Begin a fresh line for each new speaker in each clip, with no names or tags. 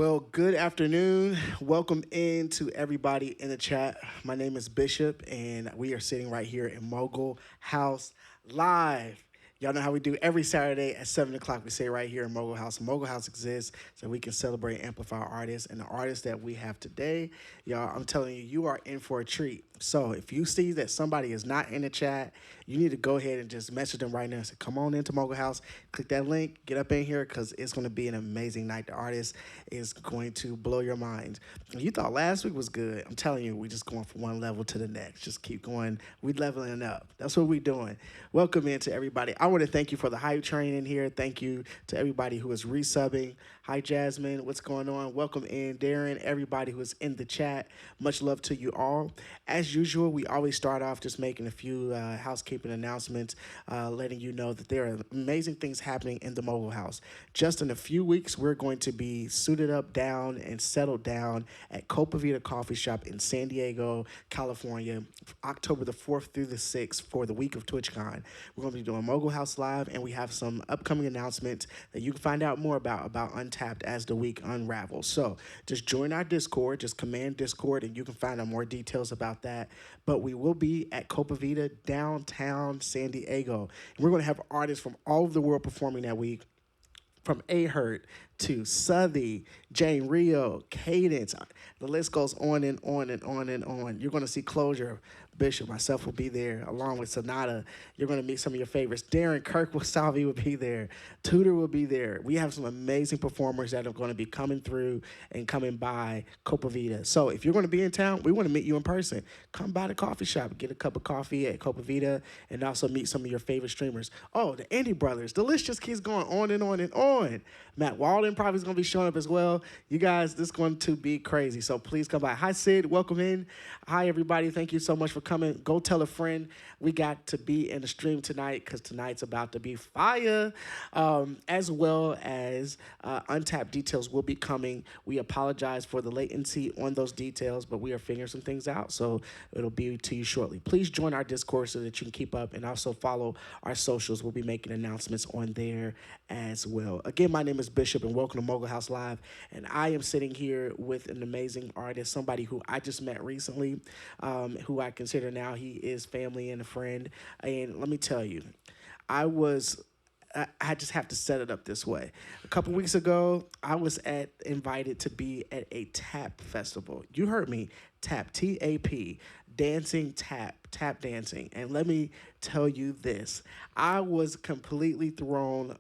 Well, good afternoon. Welcome in to everybody in the chat. My name is Bishop, and we are sitting right here in Mogul House live. Y'all know how we do every Saturday at 7 o'clock. We say right here in Mogul House. Mogul House exists so we can celebrate and amplify our artists. And the artists that we have today, y'all, I'm telling you, you are in for a treat. So if you see that somebody is not in the chat, you need to go ahead and just message them right now and say, come on into Mogul House, click that link, get up in here because it's going to be an amazing night. The artist is going to blow your mind. You thought last week was good. I'm telling you, we're just going from one level to the next. Just keep going. We're leveling up. That's what we're doing. Welcome in to everybody. I want to thank you for the hype train in here. Thank you to everybody who is resubbing. Hi, Jasmine. What's going on? Welcome in, Darren. Everybody who is in the chat. Much love to you all. As usual, we always start off just making a few housekeeping announcements, letting you know that there are amazing things happening in the Mogul House. Just in a few weeks, we're going to be suited up, down, and settled down at Copa Vida Coffee Shop in San Diego, California, October the 4th through the 6th for the week of TwitchCon. We're going to be doing Mogul House Live, and we have some upcoming announcements that you can find out more about Untapped as the week unravels. So just join our Discord, just command Discord, and you can find out more details about that. But we will be at Copa Vida, downtown San Diego. And we're going to have artists from all over the world performing that week, from Ahert to Southey, Jane Rio, Cadence. The list goes on and on and on and on. You're going to see Closure. Bishop, myself will be there, along with Sonata. You're going to meet some of your favorites. Darren Kirk Wasabi will be there. Tudor will be there. We have some amazing performers that are going to be coming through and coming by Copa Vida. So if you're going to be in town, we want to meet you in person. Come by the coffee shop, get a cup of coffee at Copa Vida, and also meet some of your favorite streamers. Oh, the Andy Brothers. The list just keeps going on and on and on. Matt Walden probably is going to be showing up as well. You guys, this is going to be crazy. So please come by. Hi, Sid. Welcome in. Hi, everybody. Thank you so much for coming. Go tell a friend we got to be in the stream tonight because tonight's about to be fire, as well as Untapped details will be coming. We apologize for the latency on those details, but we are figuring some things out, so it'll be to you shortly. Please join our Discord so that you can keep up and also follow our socials. We'll be making announcements on there as well. Again, my name is Bishop, and welcome to Mogul House Live, and I am sitting here with an amazing artist, somebody who I just met recently, who I consider now he is family and a friend. And let me tell you, I just have to set it up this way. A couple weeks ago, I was invited to be at a tap festival. You heard me, tap, T-A-P, dancing tap dancing. And let me tell you this, I was completely thrown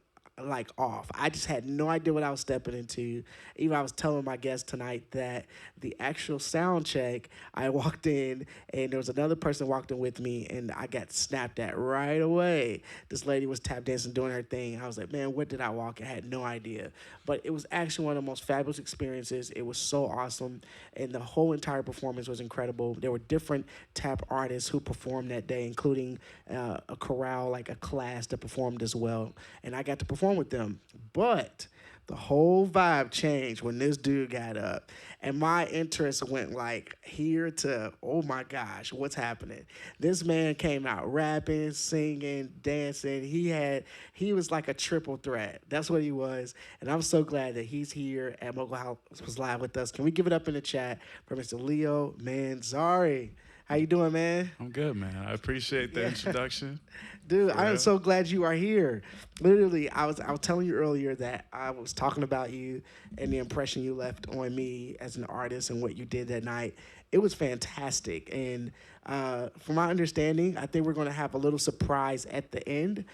off. I just had no idea what I was stepping into. Even I was telling my guests tonight that the actual sound check, I walked in and there was another person walked in with me and I got snapped at right away. This lady was tap dancing, doing her thing. I was like, man, where did I walk? I had no idea. But it was actually one of the most fabulous experiences. It was so awesome. And the whole entire performance was incredible. There were different tap artists who performed that day, including a chorale, like a class that performed as well. And I got to perform with them. But the whole vibe changed when this dude got up. And my interest went here to, oh my gosh, what's happening? This man came out rapping, singing, dancing. He was like a triple threat. That's what he was. And I'm so glad that he's here at Mogul House was live with us. Can we give it up in the chat for Mr. Leo Manzari? How you doing, man?
I'm good, man. I appreciate the introduction.
Dude, I am so glad you are here. Literally, I was telling you earlier that I was talking about you and the impression you left on me as an artist and what you did that night. It was fantastic. And from my understanding, I think we're going to have a little surprise at the end.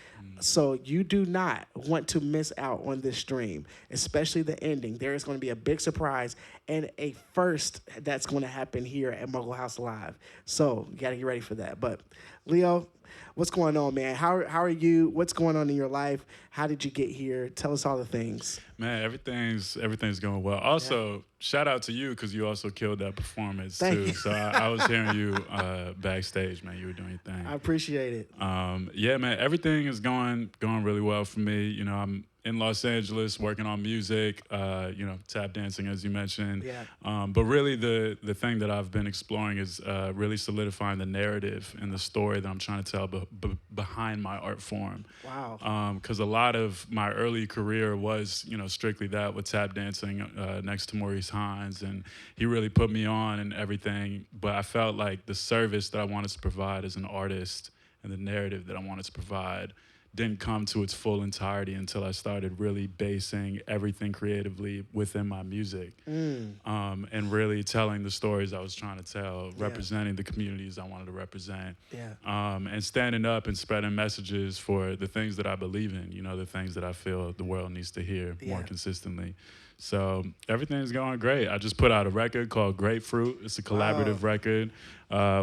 So you do not want to miss out on this stream, especially the ending. There is going to be a big surprise and a first that's going to happen here at Mogul House Live. So you got to get ready for that. But Leo, what's going on, man? How are you? What's going on in your life? How did you get here? Tell us all the things.
Man, everything's going well. Also, shout out to you because you also killed that performance
Thank
too.
you.
So I was hearing you backstage, man. You were doing your thing.
I appreciate it.
Yeah, man. Everything is going really well for me. You know, I'm in Los Angeles working on music, tap dancing, as you mentioned.
Yeah.
But really, the thing that I've been exploring is really solidifying the narrative and the story that I'm trying to tell behind my art form.
Wow.
Because a lot of my early career was, strictly that with tap dancing next to Maurice Hines, and he really put me on and everything. But I felt like the service that I wanted to provide as an artist and the narrative that I wanted to provide didn't come to its full entirety until I started really basing everything creatively within my music, and really telling the stories I was trying to tell, representing the communities I wanted to represent, and standing up and spreading messages for the things that I believe in, the things that I feel the world needs to hear more consistently. So everything's going great. I just put out a record called Grapefruit. It's a collaborative record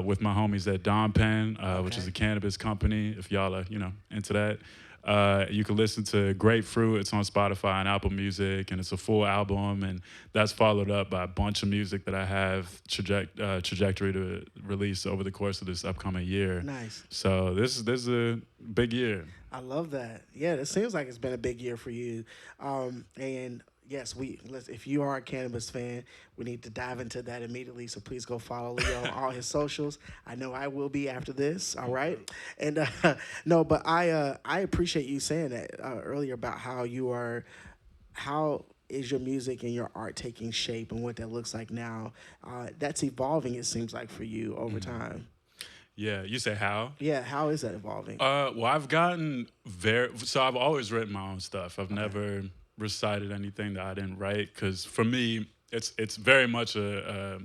with my homies at Dom Pen, which is a cannabis company. If y'all are, into that, you can listen to Grapefruit. It's on Spotify and Apple Music, and it's a full album. And that's followed up by a bunch of music that I have trajectory to release over the course of this upcoming year.
Nice.
So this is a big year.
I love that. Yeah, it seems like it's been a big year for you. And yes, if you are a cannabis fan, we need to dive into that immediately. So please go follow Leo on all his socials. I know I will be after this. All right. And no, but I appreciate you saying that earlier about how is your music and your art taking shape and what that looks like now. That's evolving, it seems like, for you over time.
Yeah, you say how?
Yeah, how is that evolving?
Well, I've gotten so I've always written my own stuff. I've never recited anything that I didn't write, because for me, it's very much a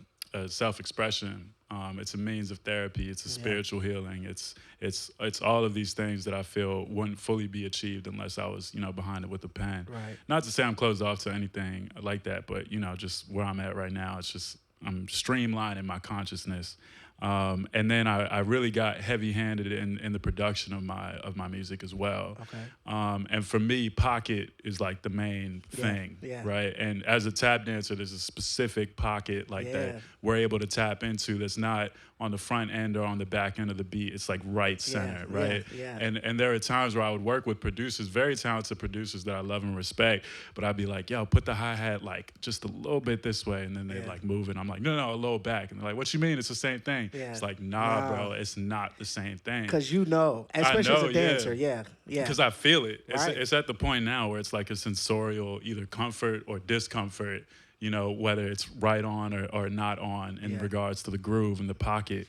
self-expression. It's a means of therapy. It's a spiritual healing. It's all of these things that I feel wouldn't fully be achieved unless I was, behind it with a pen.
Right.
Not to say I'm closed off to anything like that, but just where I'm at right now, it's just I'm streamlining my consciousness. And then I really got heavy-handed in the production of my music as well.
Okay.
And for me, pocket is like the main thing, right? And as a tap dancer, there's a specific pocket that we're able to tap into that's not on the front end or on the back end of the beat. It's like right center, right?
Yeah.
And there are times where I would work with producers, very talented producers that I love and respect, but I'd be like, yo, put the hi-hat like just a little bit this way, and then they like move it. I'm like, no, a little back. And they're like, what you mean? It's the same thing.
Yeah.
It's like, nah, bro, it's not the same thing.
Because especially as a dancer, yeah.
Because I feel it.
Right.
It's at the point now where it's like a sensorial either comfort or discomfort, whether it's right on or not on in regards to the groove and the pocket.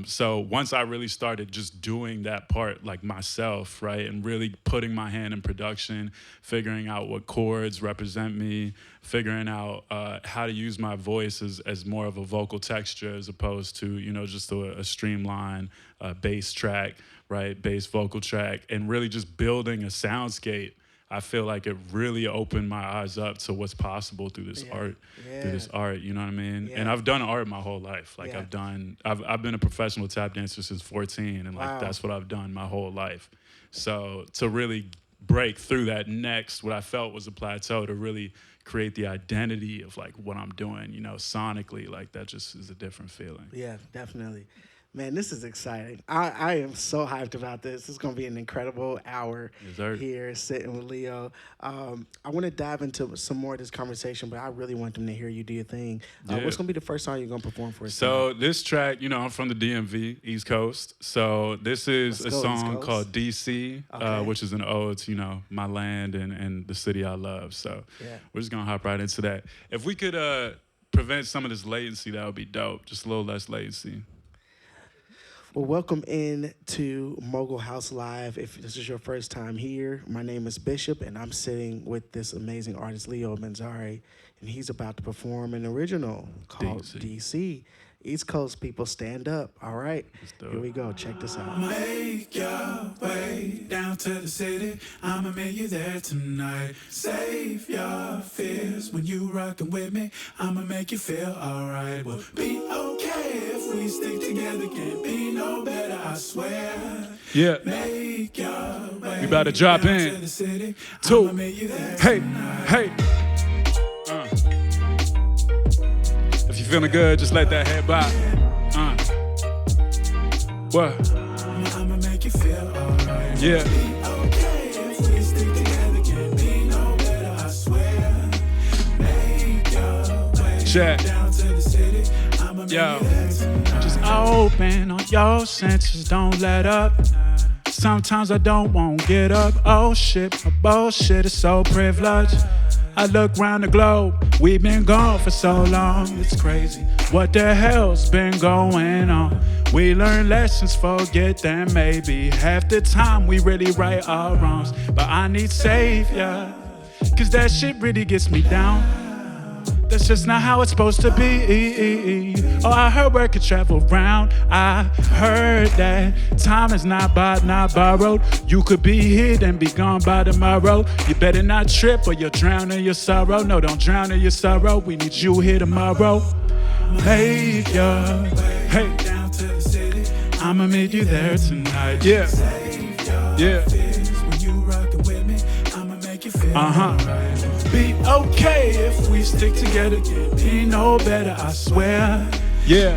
So once I really started just doing that part like myself, right, and really putting my hand in production, figuring out what chords represent me, figuring out how to use my voice as more of a vocal texture as opposed to, just a streamlined bass track, right, bass vocal track, and really just building a soundscape. I feel like it really opened my eyes up to what's possible through this art, you know what I mean?
Yeah.
And I've done art my whole life. Like I've been a professional tap dancer since 14, and like that's what I've done my whole life. So to really break through that what I felt was a plateau, to really create the identity of like what I'm doing, sonically, like that just is a different feeling.
Yeah, definitely. Man, this is exciting. I am so hyped about this. This is going to be an incredible hour here sitting with Leo. I want to dive into some more of this conversation, but I really want them to hear you do your thing. What's going to be the first song you're going to perform for us?
So this track, I'm from the DMV, East Coast. So this is a song called DC, which is an ode to, my land and the city I love. So we're just going to hop right into that. If we could prevent some of this latency, that would be dope. Just a little less latency.
Well, welcome in to Mogul House Live. If this is your first time here, my name is Bishop, and I'm sitting with this amazing artist, Leo Manzari, and he's about to perform an original called DC. East Coast people, stand up. All right, here we go. Check this out.
Make your way down to the city. I'ma meet you there tonight. Save your fears when you rockin' with me. I'ma make you feel alright. We'll be okay if we stick together. Can't be no better, I swear.
Yeah.
Make your way.
We about to drop
down
in.
to the city.
Two.
I'ma meet you there
Hey,
tonight.
hey. If you're feeling good, just let that head bop. What?
I'ma make you feel alright.
Yeah.
Be okay if we stick together. Can't be
Check.
Down to the city, I'ma make
Yo.
you there tonight.
Just open on your senses, don't let up. Sometimes I don't want to get up. Oh shit, my bullshit is so privileged. I look round the globe, we've been gone for so long, it's crazy. What the hell's been going on? We learn lessons, forget them maybe. Half the time we really right our wrongs. But I need savior, cause that shit really gets me down. That's just not how it's supposed to be. Oh, I heard word could travel round. I heard that time is not bought, not borrowed. You could be here and be gone by tomorrow. You better not trip or you'll drown in your sorrow. No, don't drown in your sorrow. We need you here tomorrow. Make your hey.
Down to the city,
I'ma meet you there tonight. Yeah. Yeah.
when you rockin' with me, I'ma make you feel alright.
Be okay if we stick together. Be no better, I swear. Yeah.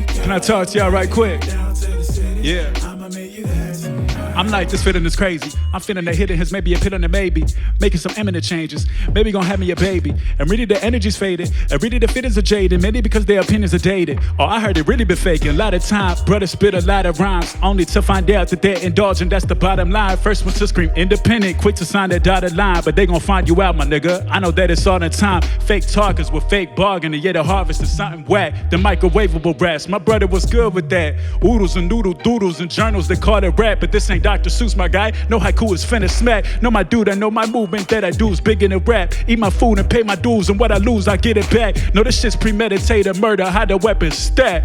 Can I talk to y'all right quick?
Down to the city,
Yeah.
I'ma meet you there tonight.
I'm like, this feeling is crazy. I'm feeling the hidden his maybe a pit on the maybe. Making some imminent changes. Maybe gonna have me a baby. And really the energy's faded. And really the feelings are jaded. Many because their opinions are dated. Oh, I heard it really been faking. A lot of time, brother spit a lot of rhymes. Only to find out that they're indulging. That's the bottom line. First one to scream independent. Quick to sign that dotted line. But they gon' find you out, my nigga. I know that it's all the time. Fake talkers with fake bargaining. Yeah, the harvest is something whack. The microwavable raps. My brother was good with that. Oodles and noodle doodles and journals. They call it rap. But this ain't Dr. Seuss, my guy. No haiku is finna smack. Know my dude, I know my movement that I do is big in the rap. Eat my food and pay my dues, and what I lose, I get it back. No, this shit's premeditated murder, how the weapons stack.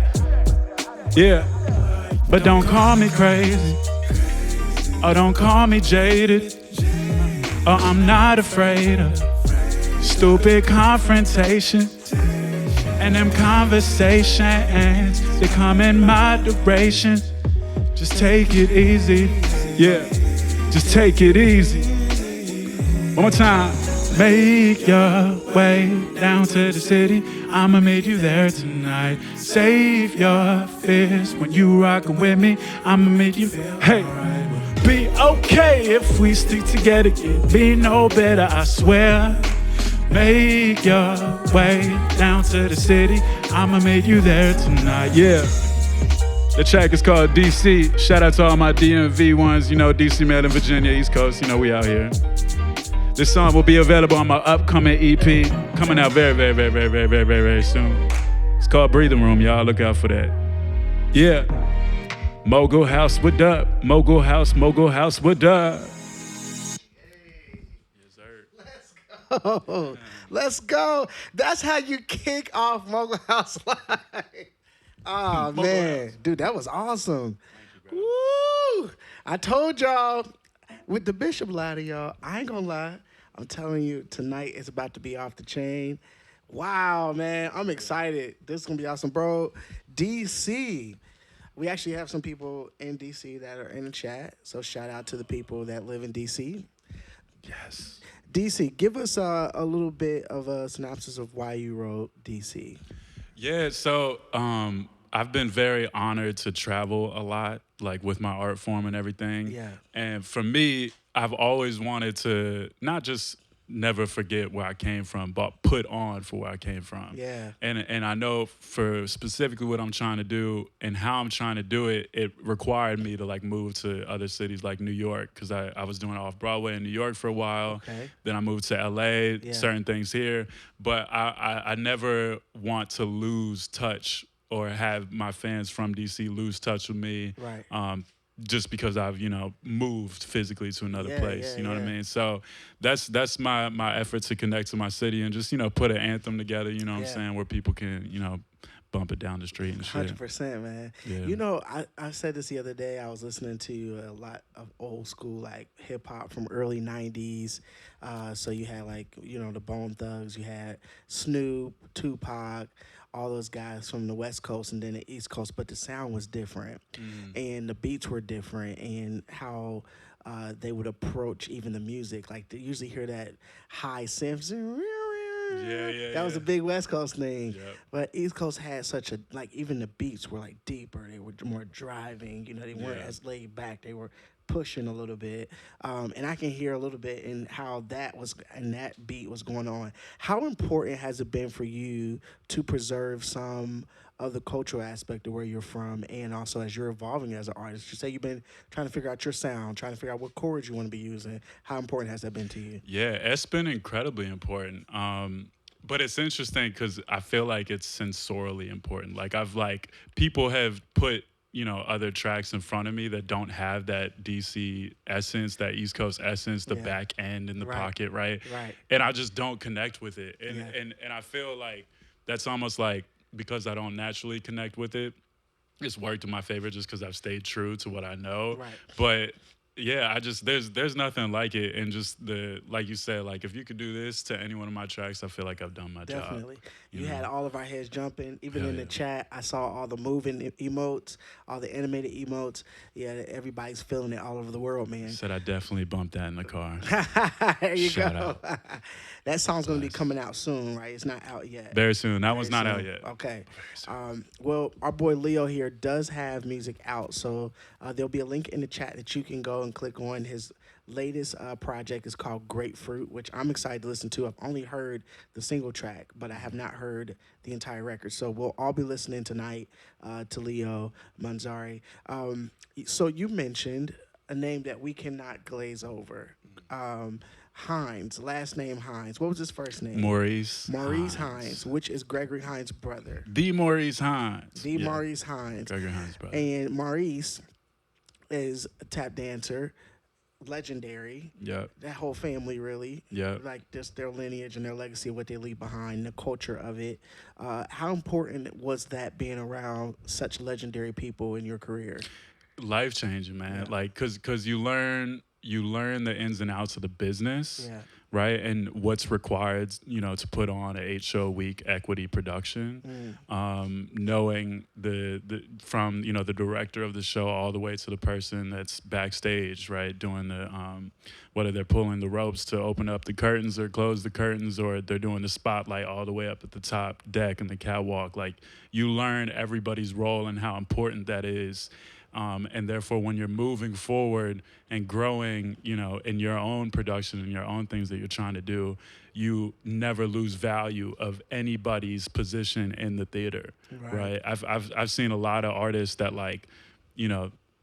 Yeah, but don't call me crazy. Or don't call me jaded. Or I'm not afraid of stupid confrontation. And them conversations, they come in moderation. Just take it easy. Yeah, just take it easy. One more time. Make your way down to the city. I'ma meet you there tonight. Save your fears when you rockin' with me. I'ma meet you. Hey, be okay if we stick together. Be no better, I swear. Make your way down to the city. I'ma meet you there tonight. Yeah. The track is called DC. Shout out to all my DMV ones. You know, DC, Maryland, Virginia, East Coast. You know, we out here. This song will be available on my upcoming EP. Coming out very, very, very, very, very, very, very, very soon. It's called Breathing Room, y'all. Look out for that. Yeah. Mogul House, what up? Mogul House, what up?
Oh, let's go. That's how you kick off Mogul House Live. Oh, man. Dude, that was awesome. Woo! I told y'all, with the Bishop lie to y'all, I ain't gonna lie. I'm telling you, tonight is about to be off the chain. Wow, man. I'm excited. This is gonna be awesome, bro. DC. We actually have some people in DC that are in the chat. So shout out to the people that live in DC.
Yes.
DC, give us a little bit of a synopsis of why you wrote DC.
Yeah, so I've been very honored to travel a lot, like with my art form and everything.
Yeah.
And for me, I've always wanted to not just never forget where I came from, but put on for where I came from.
Yeah.
And I know for specifically what I'm trying to do and how I'm trying to do it, it required me to like move to other cities like New York, because I was doing off-Broadway in New York for a while.
Okay.
Then I moved to LA,
Yeah.
certain things here. But I never want to lose touch or have my fans from DC lose touch with me.
Right.
Just because I've, moved physically to another
Yeah,
place,
yeah,
you know what I
yeah.
mean? So that's my effort to connect to my city and just, put an anthem together, you know what I'm
Yeah.
saying, where people can, bump it down the street and shit.
100%, man.
Yeah.
I said this the other day. I was listening to a lot of old school, like hip hop from early 90s. So you had the Bone Thugs, you had Snoop, Tupac, all those guys from the West Coast and then the East Coast, but the sound was different and the beats were different and how they would approach even the music. Like they usually hear that high synth.
Yeah.
That was a big West Coast thing.
Yep.
But East Coast had such even the beats were like deeper. They were more driving. They weren't
Yeah.
as laid back. They were pushing a little bit, and I can hear a little bit in how that was and that beat was going on. How important has it been for you to preserve some of the cultural aspect of where you're from, and also as you're evolving as an artist? You say you've been trying to figure out your sound, trying to figure out what chords you want to be using. How important has that been to you?
Yeah, it's been incredibly important. But it's interesting because I feel like it's sensorially important. Like I've like people have put other tracks in front of me that don't have that DC essence, that East Coast essence, the
Yeah.
back end in the
Right.
pocket, right?
Right.
And I just don't connect with it, and
Yeah.
and I feel like that's almost like because I don't naturally connect with it, it's worked in my favor just because I've stayed true to what I know.
Right.
But yeah, I just there's nothing like it, and just the like you said, like if you could do this to any one of my tracks, I feel like I've done my job.
Definitely. You
know?
had all of our heads jumping. Even
Hell
in the
yeah.
chat, I saw all the moving emotes, all the animated emotes. Yeah, everybody's feeling it all over the world, man.
Said I definitely bumped that in the car.
There you
Shout
go.
out.
That song's going to be coming out soon, right? It's not out yet.
Very soon. That one's
Very
not out
soon.
yet.
Okay. Well, our boy Leo here does have music out, so there'll be a link in the chat that you can go and click on. His latest project is called Grapefruit, which I'm excited to listen to. I've only heard the single track, but I have not heard the entire record. So we'll all be listening tonight to Leo Manzari. So you mentioned a name that we cannot glaze over. Hines, last name Hines. What was his first name?
Maurice.
Maurice Hines, which is Gregory Hines' brother.
The Maurice Hines.
The Maurice Hines.
Gregory Hines' brother.
And Maurice is a tap dancer, legendary.
Yep.
That whole family, really.
Yep.
Like just their lineage and their legacy, what they leave behind, the culture of it. How important was that being around such legendary people in your career?
Life changing, man.
Yeah.
Like, cause you learn the ins and outs of the business,
Yeah.
right? And what's required, to put on an 8-show week equity production. Knowing the from the director of the show all the way to the person that's backstage, right, doing the whether they're pulling the ropes to open up the curtains or close the curtains, or they're doing the spotlight all the way up at the top deck and the catwalk. Like, you learn everybody's role and how important that is. And therefore, when you're moving forward and growing, in your own production and your own things that you're trying to do, you never lose value of anybody's position in the theater, right? I've seen a lot of artists that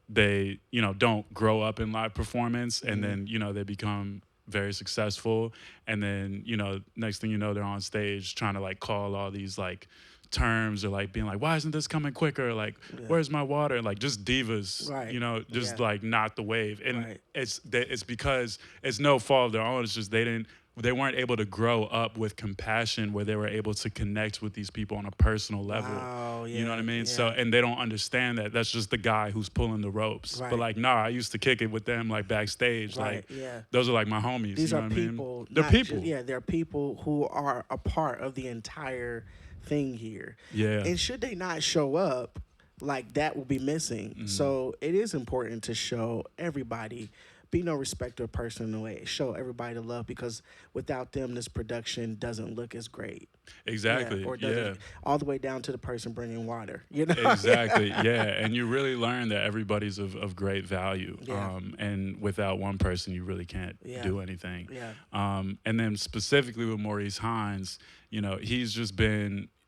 they don't grow up in live performance, and then they become very successful, and then next thing you know, they're on stage trying to call all these terms, or being like, why isn't this coming quicker, where's my water, just divas,
Right.
not the wave. And
Right.
it's because it's no fault of their own. It's just they weren't able to grow up with compassion, where they were able to connect with these people on a personal level.
Wow,
You know what I
yeah,
mean?
yeah.
So, and they don't understand that that's just the guy who's pulling the ropes.
Right.
But I used to kick it with them backstage.
Right, yeah.
Those are my homies.
These
you
are
know what I mean?
people.
They're
not
people.
They're people who are a part of the entire thing here.
Yeah.
And should they not show up, that will be missing.
Mm-hmm.
So it is important to show everybody, be no respecter of person in a way, show everybody the love, because without them, this production doesn't look as great.
Exactly.
Yeah, or
Yeah.
doesn't, all the way down to the person bringing water. You know.
Exactly. Yeah. And you really learn that everybody's of great value.
Yeah.
And without one person, you really can't
Yeah.
do anything.
Yeah.
And then specifically with Maurice Hines,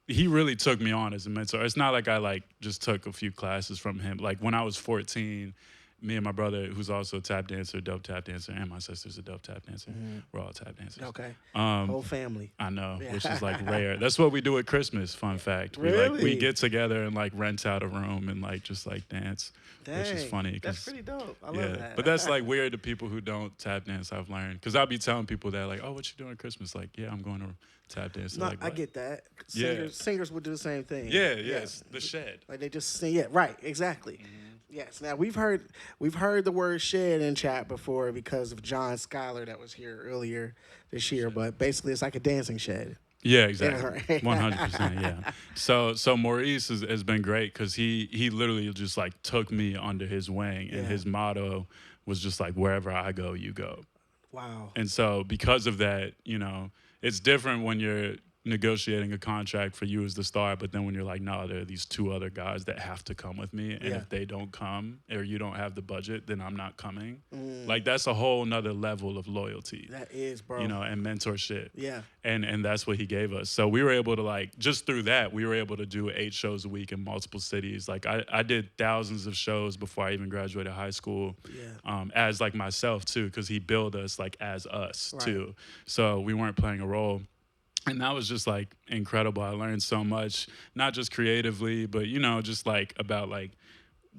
he really took me on as a mentor. It's not like I just took a few classes from him. When I was 14, me and my brother, who's also a tap dancer, dope tap dancer, and my sister's a dope tap dancer. We're all tap dancers.
Okay.
Um,
Whole family.
I know,
Yeah.
which is rare. That's what we do at Christmas. Fun fact. We
Really?
we get together and rent out a room and just dance, which is
Dang,
funny.
That's
'cause-
pretty dope. I
yeah,
love that.
but that's weird to people who don't tap dance. I've learned, because I'll be telling people that oh, what you doing at Christmas? Yeah, I'm going to tap dance. They're
No,
like,
I
"What?"
get that.
Yeah.
Singers would do the same thing.
Yeah, yes, the shed.
They just sing. Yeah, right. Exactly. Yes. Now we've heard the word "shed" in chat before because of John Schuyler that was here earlier this year. But basically, it's like a dancing shed.
Yeah, exactly.
right.
100%. Yeah. So Maurice has been great, because he literally just took me under his wing, and
Yeah.
his motto was just wherever I go, you go.
Wow.
And so because of that, it's different when you're negotiating a contract for you as the star, but then when you're like, no, there are these two other guys that have to come with me, and
Yeah.
if they don't come or you don't have the budget, then I'm not coming. Like that's a whole nother level of loyalty,
That is, bro.
you know, and mentorship.
Yeah.
And that's what he gave us. So we were able to, like, just through that, we were able to do 8 shows a week in multiple cities. Like I did thousands of shows before I even graduated high school.
Yeah.
As like myself too, because he billed us like as us
Right.
too. So we weren't playing a role. And that was just like incredible. I learned so much, not just creatively, but you know, just like about like,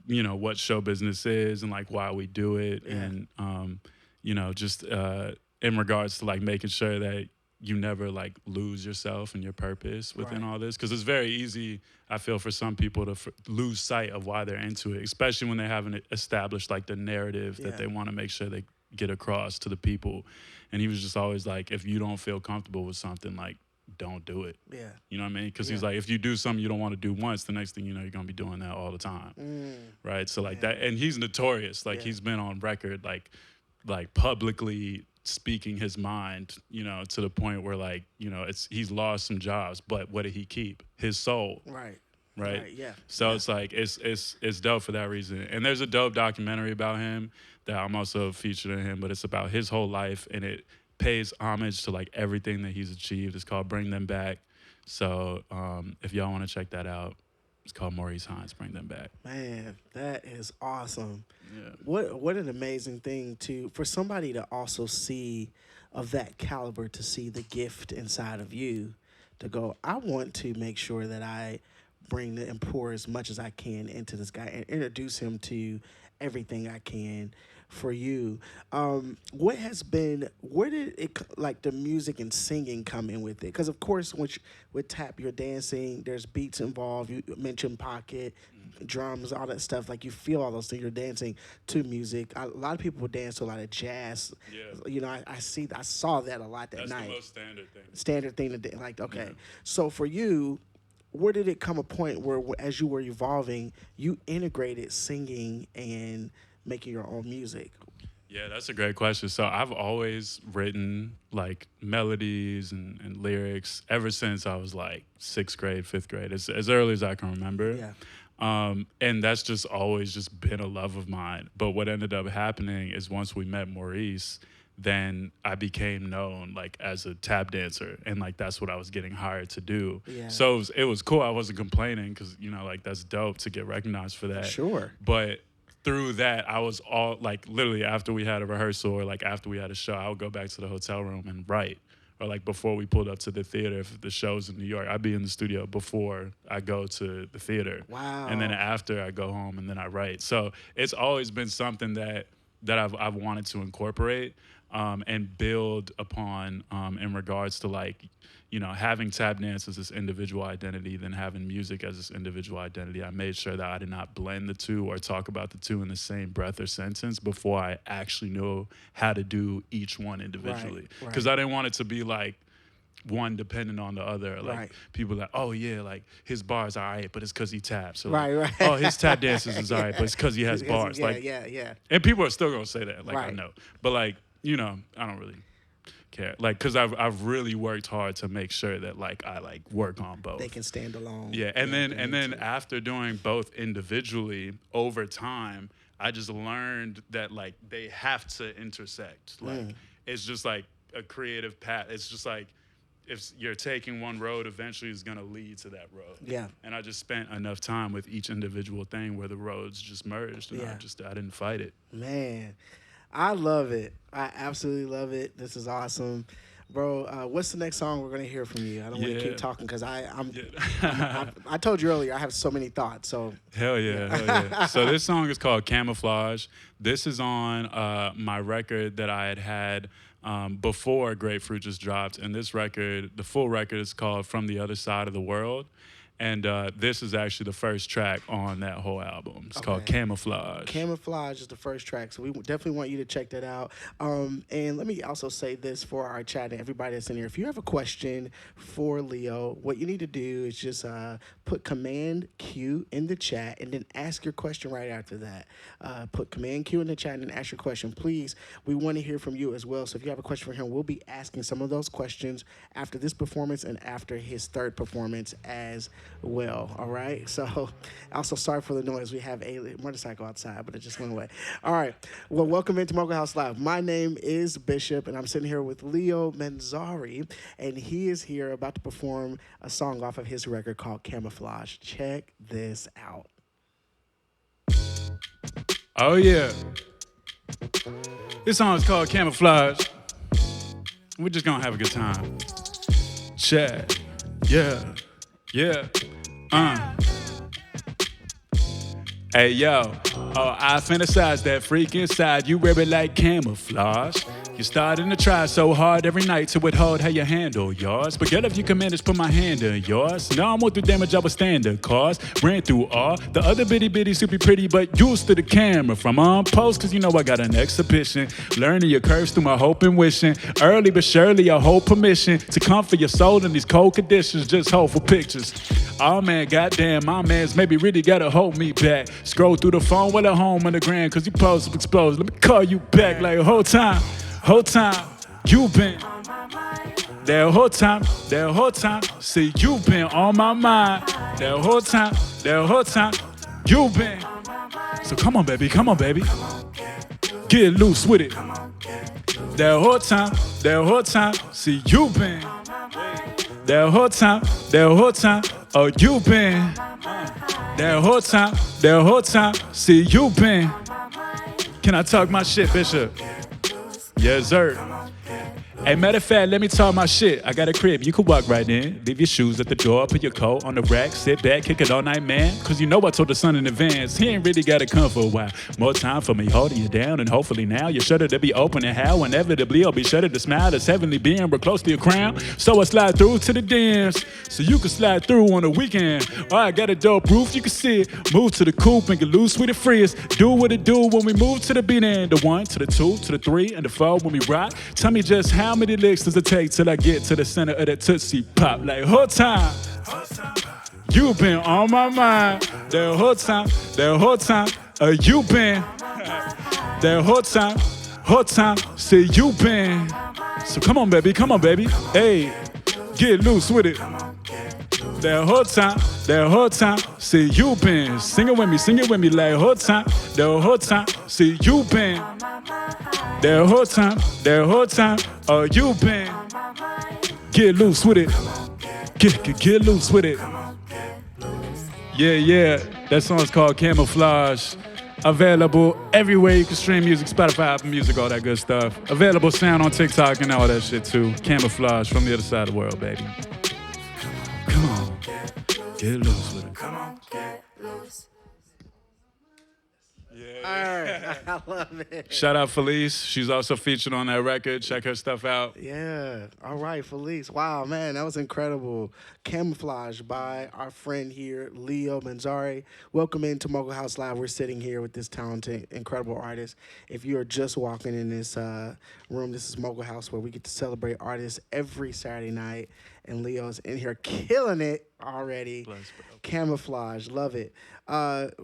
you know, what show business is and like why we do it.
Yeah.
And you know, just in regards to like making sure that you never like lose yourself and your purpose within
Right.
all this, because it's very easy, I feel, for some people to lose sight of why they're into it, especially when they haven't established like the narrative
Yeah.
that they want to make sure they get across to the people. And he was just always like, if you don't feel comfortable with something, like, don't do it.
Yeah.
You know what I mean? Because
Yeah.
he's like, if you do something you don't want to do once, the next thing you know, you're gonna be doing that all the time, right? So like that, and he's notorious. Like
Yeah.
he's been on record, like publicly speaking his mind, you know, to the point where like, you know, he's lost some jobs, but what did he keep? His soul.
Right.
Right.
Yeah.
So
Yeah.
it's like it's dope for that reason. And there's a dope documentary about him that I'm also featured in him, but it's about his whole life and it pays homage to like everything that he's achieved. It's called Bring Them Back. So if y'all want to check that out, it's called Maurice Hines, Bring Them Back.
Man, that is awesome.
Yeah.
What an amazing thing for somebody to also see of that caliber, to see the gift inside of you, to go, I want to make sure that I bring and pour as much as I can into this guy and introduce him to everything I can for you. Where did it, like the music and singing come in with it? Because of course, with tap, you're dancing, there's beats involved. You mentioned pocket, drums, all that stuff. Like you feel all those things. You're dancing to music. A lot of people dance to a lot of jazz.
Yeah.
You know, I saw that a lot that
That's
night.
the most standard thing.
Standard thing to do. Like, okay.
Yeah.
So for you, where did it come a point where, as you were evolving, you integrated singing and making your own music?
Yeah, that's a great question. So I've always written like melodies and lyrics ever since I was like 6th grade, 5th grade, as early as I can remember.
Yeah.
And that's just always just been a love of mine. But what ended up happening is once we met Maurice, then I became known like as a tap dancer, and like that's what I was getting hired to do.
Yeah.
So it was cool. I wasn't complaining because, you know, like that's dope to get recognized for that.
Sure.
But through that, I was all like literally after we had a rehearsal or like after we had a show, I would go back to the hotel room and write. Or like before we pulled up to the theater, if the show's in New York, I'd be in the studio before I go to the theater.
Wow.
And then after I go home and then I write. So it's always been something that I've wanted to incorporate and build upon in regards to like, you know, having tap dance as this individual identity, then having music as this individual identity. I made sure that I did not blend the two or talk about the two in the same breath or sentence before I actually knew how to do each one individually.
Right.
Because I didn't want it to be like one dependent on the other. Like
Right.
people like, oh yeah, like his bars are all right, but it's because he taps. Or
Right,
like,
right.
oh, his tap dances is all right, but it's because he has bars.
Yeah,
like,
yeah.
and people are still gonna say that. Like I
Right.
know, but like, you know, I don't really care. Like, cause I've really worked hard to make sure that like I like work on both.
They can stand alone.
Yeah, and then
they
and
need
then
to.
after doing both individually over time, I just learned that like they have to intersect. Like it's just like a creative path. It's just like if you're taking one road, eventually it's gonna lead to that road.
Yeah.
And I just spent enough time with each individual thing where the roads just merged, and
Yeah.
I didn't fight it.
Man, I love it. I absolutely love it. This is awesome. Bro, what's the next song we're going to hear from you? I don't want to
Yeah.
keep talking because I'm
Yeah.
I told you earlier, I have so many thoughts. So,
Hell yeah, hell yeah. So this song is called Camouflage. This is on my record that I had before Grapefruit just dropped. And this record, the full record, is called From the Other Side of the World. And this is actually the first track on that whole album. It's called
Okay.
Camouflage.
Camouflage is the first track, so we definitely want you to check that out. And let me also say this for our chat and everybody that's in here. If you have a question for Leo, what you need to do is just put Command Q in the chat and then ask your question right after that. Put Command Q in the chat and then ask your question. Please, we want to hear from you as well. So if you have a question for him, we'll be asking some of those questions after this performance and after his third performance as well. All right. So also sorry for the noise. We have a motorcycle outside, but it just went away. All right. Well, welcome into Mogul House Live. My name is Bishop, and I'm sitting here with Leo Manzari, and he is here about to perform a song off of his record called Camouflage. Check this out.
Oh, yeah. This song is called Camouflage. We're just gonna have a good time. Chat. Yeah. Yeah. Hey, yo. Oh, I fantasize that freak inside. You wear it like camouflage. You're starting to try so hard every night to withhold how you handle yours. But girl, if you come in, just put my hand in yours. Now I'm going through damage I was standard cause. Ran through all the other bitty bitties who be pretty but used to the camera. From on post, cause you know I got an exhibition. Learning your curves through my hope and wishing. Early but surely I hold permission to comfort your soul in these cold conditions. Just hope for pictures. Oh man, goddamn, my man's maybe really gotta hold me back. Scroll through the phone while I'm home on the gram cause you post explode. Let me call you back like whole time, you been. That whole time, see you been on my mind. That whole time, you been. So come on baby, get loose with it. That whole time, see you been. That whole time, oh you been. That whole time, see you been. Can I talk my shit, Bishop? Yes, sir. Hey, matter of fact, let me talk my shit. I got a crib, you could walk right in. Leave your shoes at the door, put your coat on the rack, sit back, kick it all night, man. Cause you know I told the son in advance, he ain't really gotta come for a while. More time for me holding you down, and hopefully now you're sure to be open and how inevitably I'll be sure to smile as heavenly being, we're close to your crown. So I slide through to the dance, so you can slide through on the weekend. Oh, I got a dope roof, you can see it. Move to the coupe and get loose with the freeze. Do what it do when we move to the beat end. The 1 to the 2 to the 3 and the 4 when we rock. Tell me just how many licks does it take till I get to the center of that Tootsie Pop? Like whole time, you been on my mind. The whole time, you been. The whole time, say you been. So come on baby, hey, get loose with it. That whole time, say you been. Sing it with me like whole time, say you been. That whole time, oh you been. Get loose with it. Get loose with it. Yeah. That song's called Camouflage. Available everywhere you can stream music, Spotify, Apple Music, all that good stuff. Available sound on TikTok and all that shit too. Camouflage from the other side of the world, baby. Come on, get loose with it. Come on, get loose.
All right. I love it.
Shout out Felice. She's also featured on that record. Check her stuff out.
Yeah. All right, Felice. Wow, man, that was incredible. Camouflage by our friend here, Leo Manzari. Welcome into Mogul House Live. We're sitting here with this talented, incredible artist. If you are just walking in this room, this is Mogul House where we get to celebrate artists every Saturday night. And Leo's in here killing it already.
Bless,
Camouflage, love it.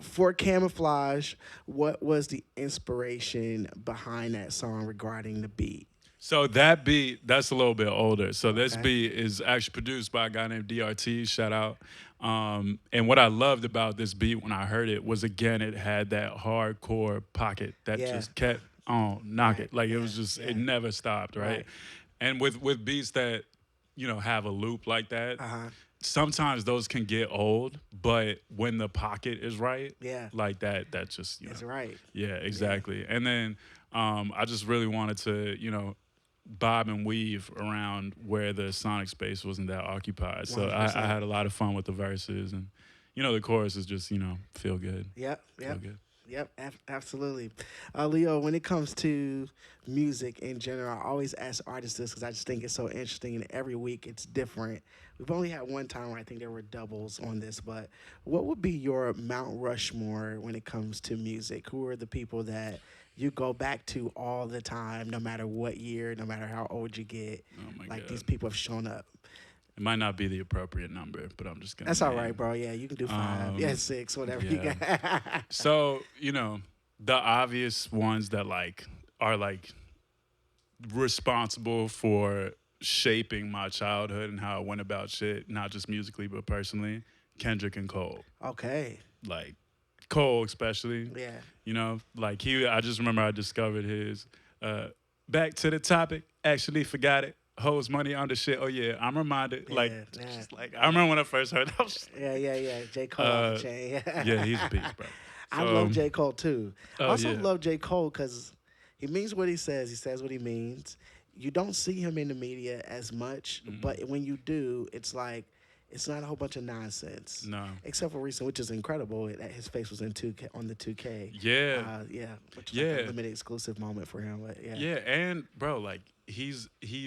For Camouflage, what was the inspiration behind that song regarding the beat?
So that beat, that's a little bit older. So this beat is actually produced by a guy named DRT, shout out. And what I loved about this beat when I heard it was, again, it had that hardcore pocket that just kept on knocking. Like it was just, it never stopped, right? And with beats that, you know, have a loop like that, sometimes those can get old, but when the pocket is right, like that just, you know.
It's right.
Yeah, exactly. Yeah. And then I just really wanted to, you know, bob and weave around where the sonic space wasn't that occupied. So I had a lot of fun with the verses, and, you know, the chorus is just, you know, feel good.
Yep.
Feel good.
Yep, absolutely. Leo, when it comes to music in general, I always ask artists this because I just think it's so interesting, and every week it's different. We've only had one time where I think there were doubles on this, but what would be your Mount Rushmore when it comes to music? Who are the people that you go back to all the time, no matter what year, no matter how old you get?
Oh my
Like these
god.
people have shown up.
It might not be the appropriate number, but I'm just gonna
That's all right,
name.
bro. Yeah, you can do five. Yeah,
Um,
six, whatever you
yeah.
got.
So the obvious ones that like are like responsible for shaping my childhood and how I went about shit, not just musically but personally. Kendrick and Cole,
Okay.
like Cole especially.
Yeah.
Like I just remember I discovered his. Back to the topic. Actually, forgot it. Hoes money on the shit. Oh yeah, I'm reminded. Like,
Yeah, yeah.
just like I remember when I first heard that. I was just
Yeah. J. Cole off the
uh,
chain.
yeah, he's a beast, bro.
I
So,
love J. Cole too. I
oh
also
yeah,
love J. Cole because he means what he says. He says what he means. You don't see him in the media as much, but when you do, it's like it's not a whole bunch of nonsense.
no,
Except for recent, which is incredible that his face was in 2K on the 2K.
yeah,
Yeah, which is like a
yeah.
limited exclusive moment for him. But yeah,
Yeah, and bro, like he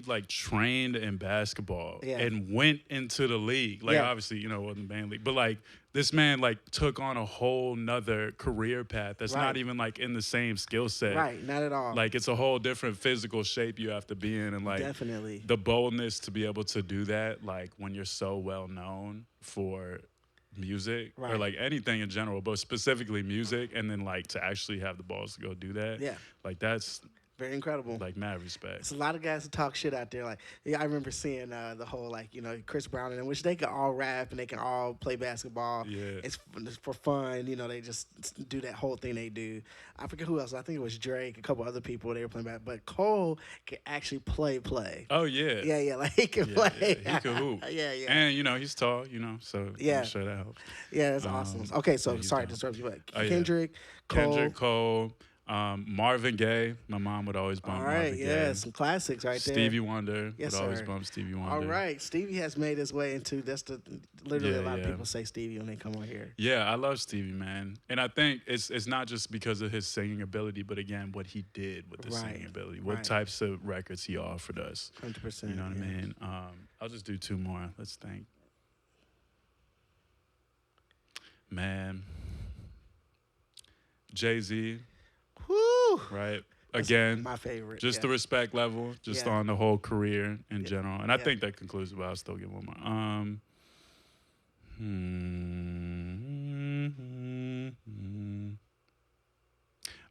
like trained in basketball
Yeah.
and went into the league. Like
Yeah.
obviously, it wasn't band league, but like this man like took on a whole nother career path that's
Right.
not even like in the same skill set.
right, not at all.
Like it's a whole different physical shape you have to be in, and like
Definitely.
the boldness to be able to do that, like when you're so well known for music or
Right.
like anything in general, but specifically music, and then like to actually have the balls to go do that.
Yeah.
Like that's
Very incredible.
like mad respect.
It's a lot of guys who talk shit out there. Like, yeah, I remember seeing the whole Chris Brown and them, which they can all rap and they can all play basketball.
Yeah.
It's for fun. They just do that whole thing they do. I forget who else. I think it was Drake, a couple other people they were playing back. But Cole can actually play.
Oh yeah.
Yeah, like he can
Yeah,
play.
yeah, he could hoop.
yeah.
And he's tall, so
Yeah.
I'm sure that helps.
Yeah, that's awesome. Okay, so
yeah, he's
sorry to
dope.
disturb you, but
Oh, yeah.
Kendrick, Cole.
Kendrick Cole, Marvin Gaye. My mom would always bump
All right,
Marvin
yeah,
Gaye.
some classics right there.
Stevie Wonder
Yes,
would always
sir.
bump Stevie Wonder.
All right, Stevie has made his way into literally a
Yeah,
lot of
yeah.
people say Stevie when they come on here.
Yeah, I love Stevie, man. And I think it's not just because of his singing ability, but again, what he did with the
Right,
singing ability, what
right.
types of records he offered us.
100%.
You know what
yeah.
I mean? I'll just do two more. Let's think. Man. Jay-Z,
Woo!
right?
That's
Again,
my favorite.
just
yeah.
the respect level, just
Yeah.
on the whole career in general. And I
Yeah.
think that concludes it, but I'll still get one more.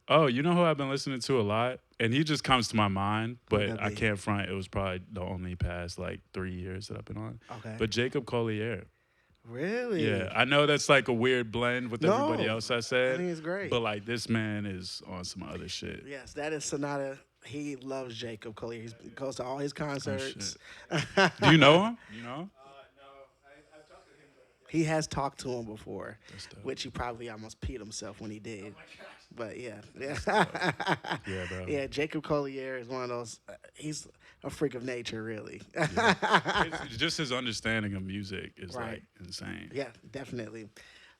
Oh, you know who I've been listening to a lot? And he just comes to my mind,
Who'd
but
that
I
be?
can't front. It was probably the only past like 3 years that I've been on.
Okay.
But Jacob Collier.
Really?
Yeah, I know that's like a weird blend with everybody
No,
else I
I
said.
think it's great.
But like this man is on some other shit.
Yes, that is Sonata. He loves Jacob Collier. He goes to all his concerts.
Do you know him? You know?
He has talked to him before,
That's dope.
which he probably almost peed himself when he did. But yeah.
Yeah, bro.
Yeah, Jacob Collier is one of those. He's a freak of nature, really.
Just his understanding of music is
Right.
like insane.
Yeah, definitely.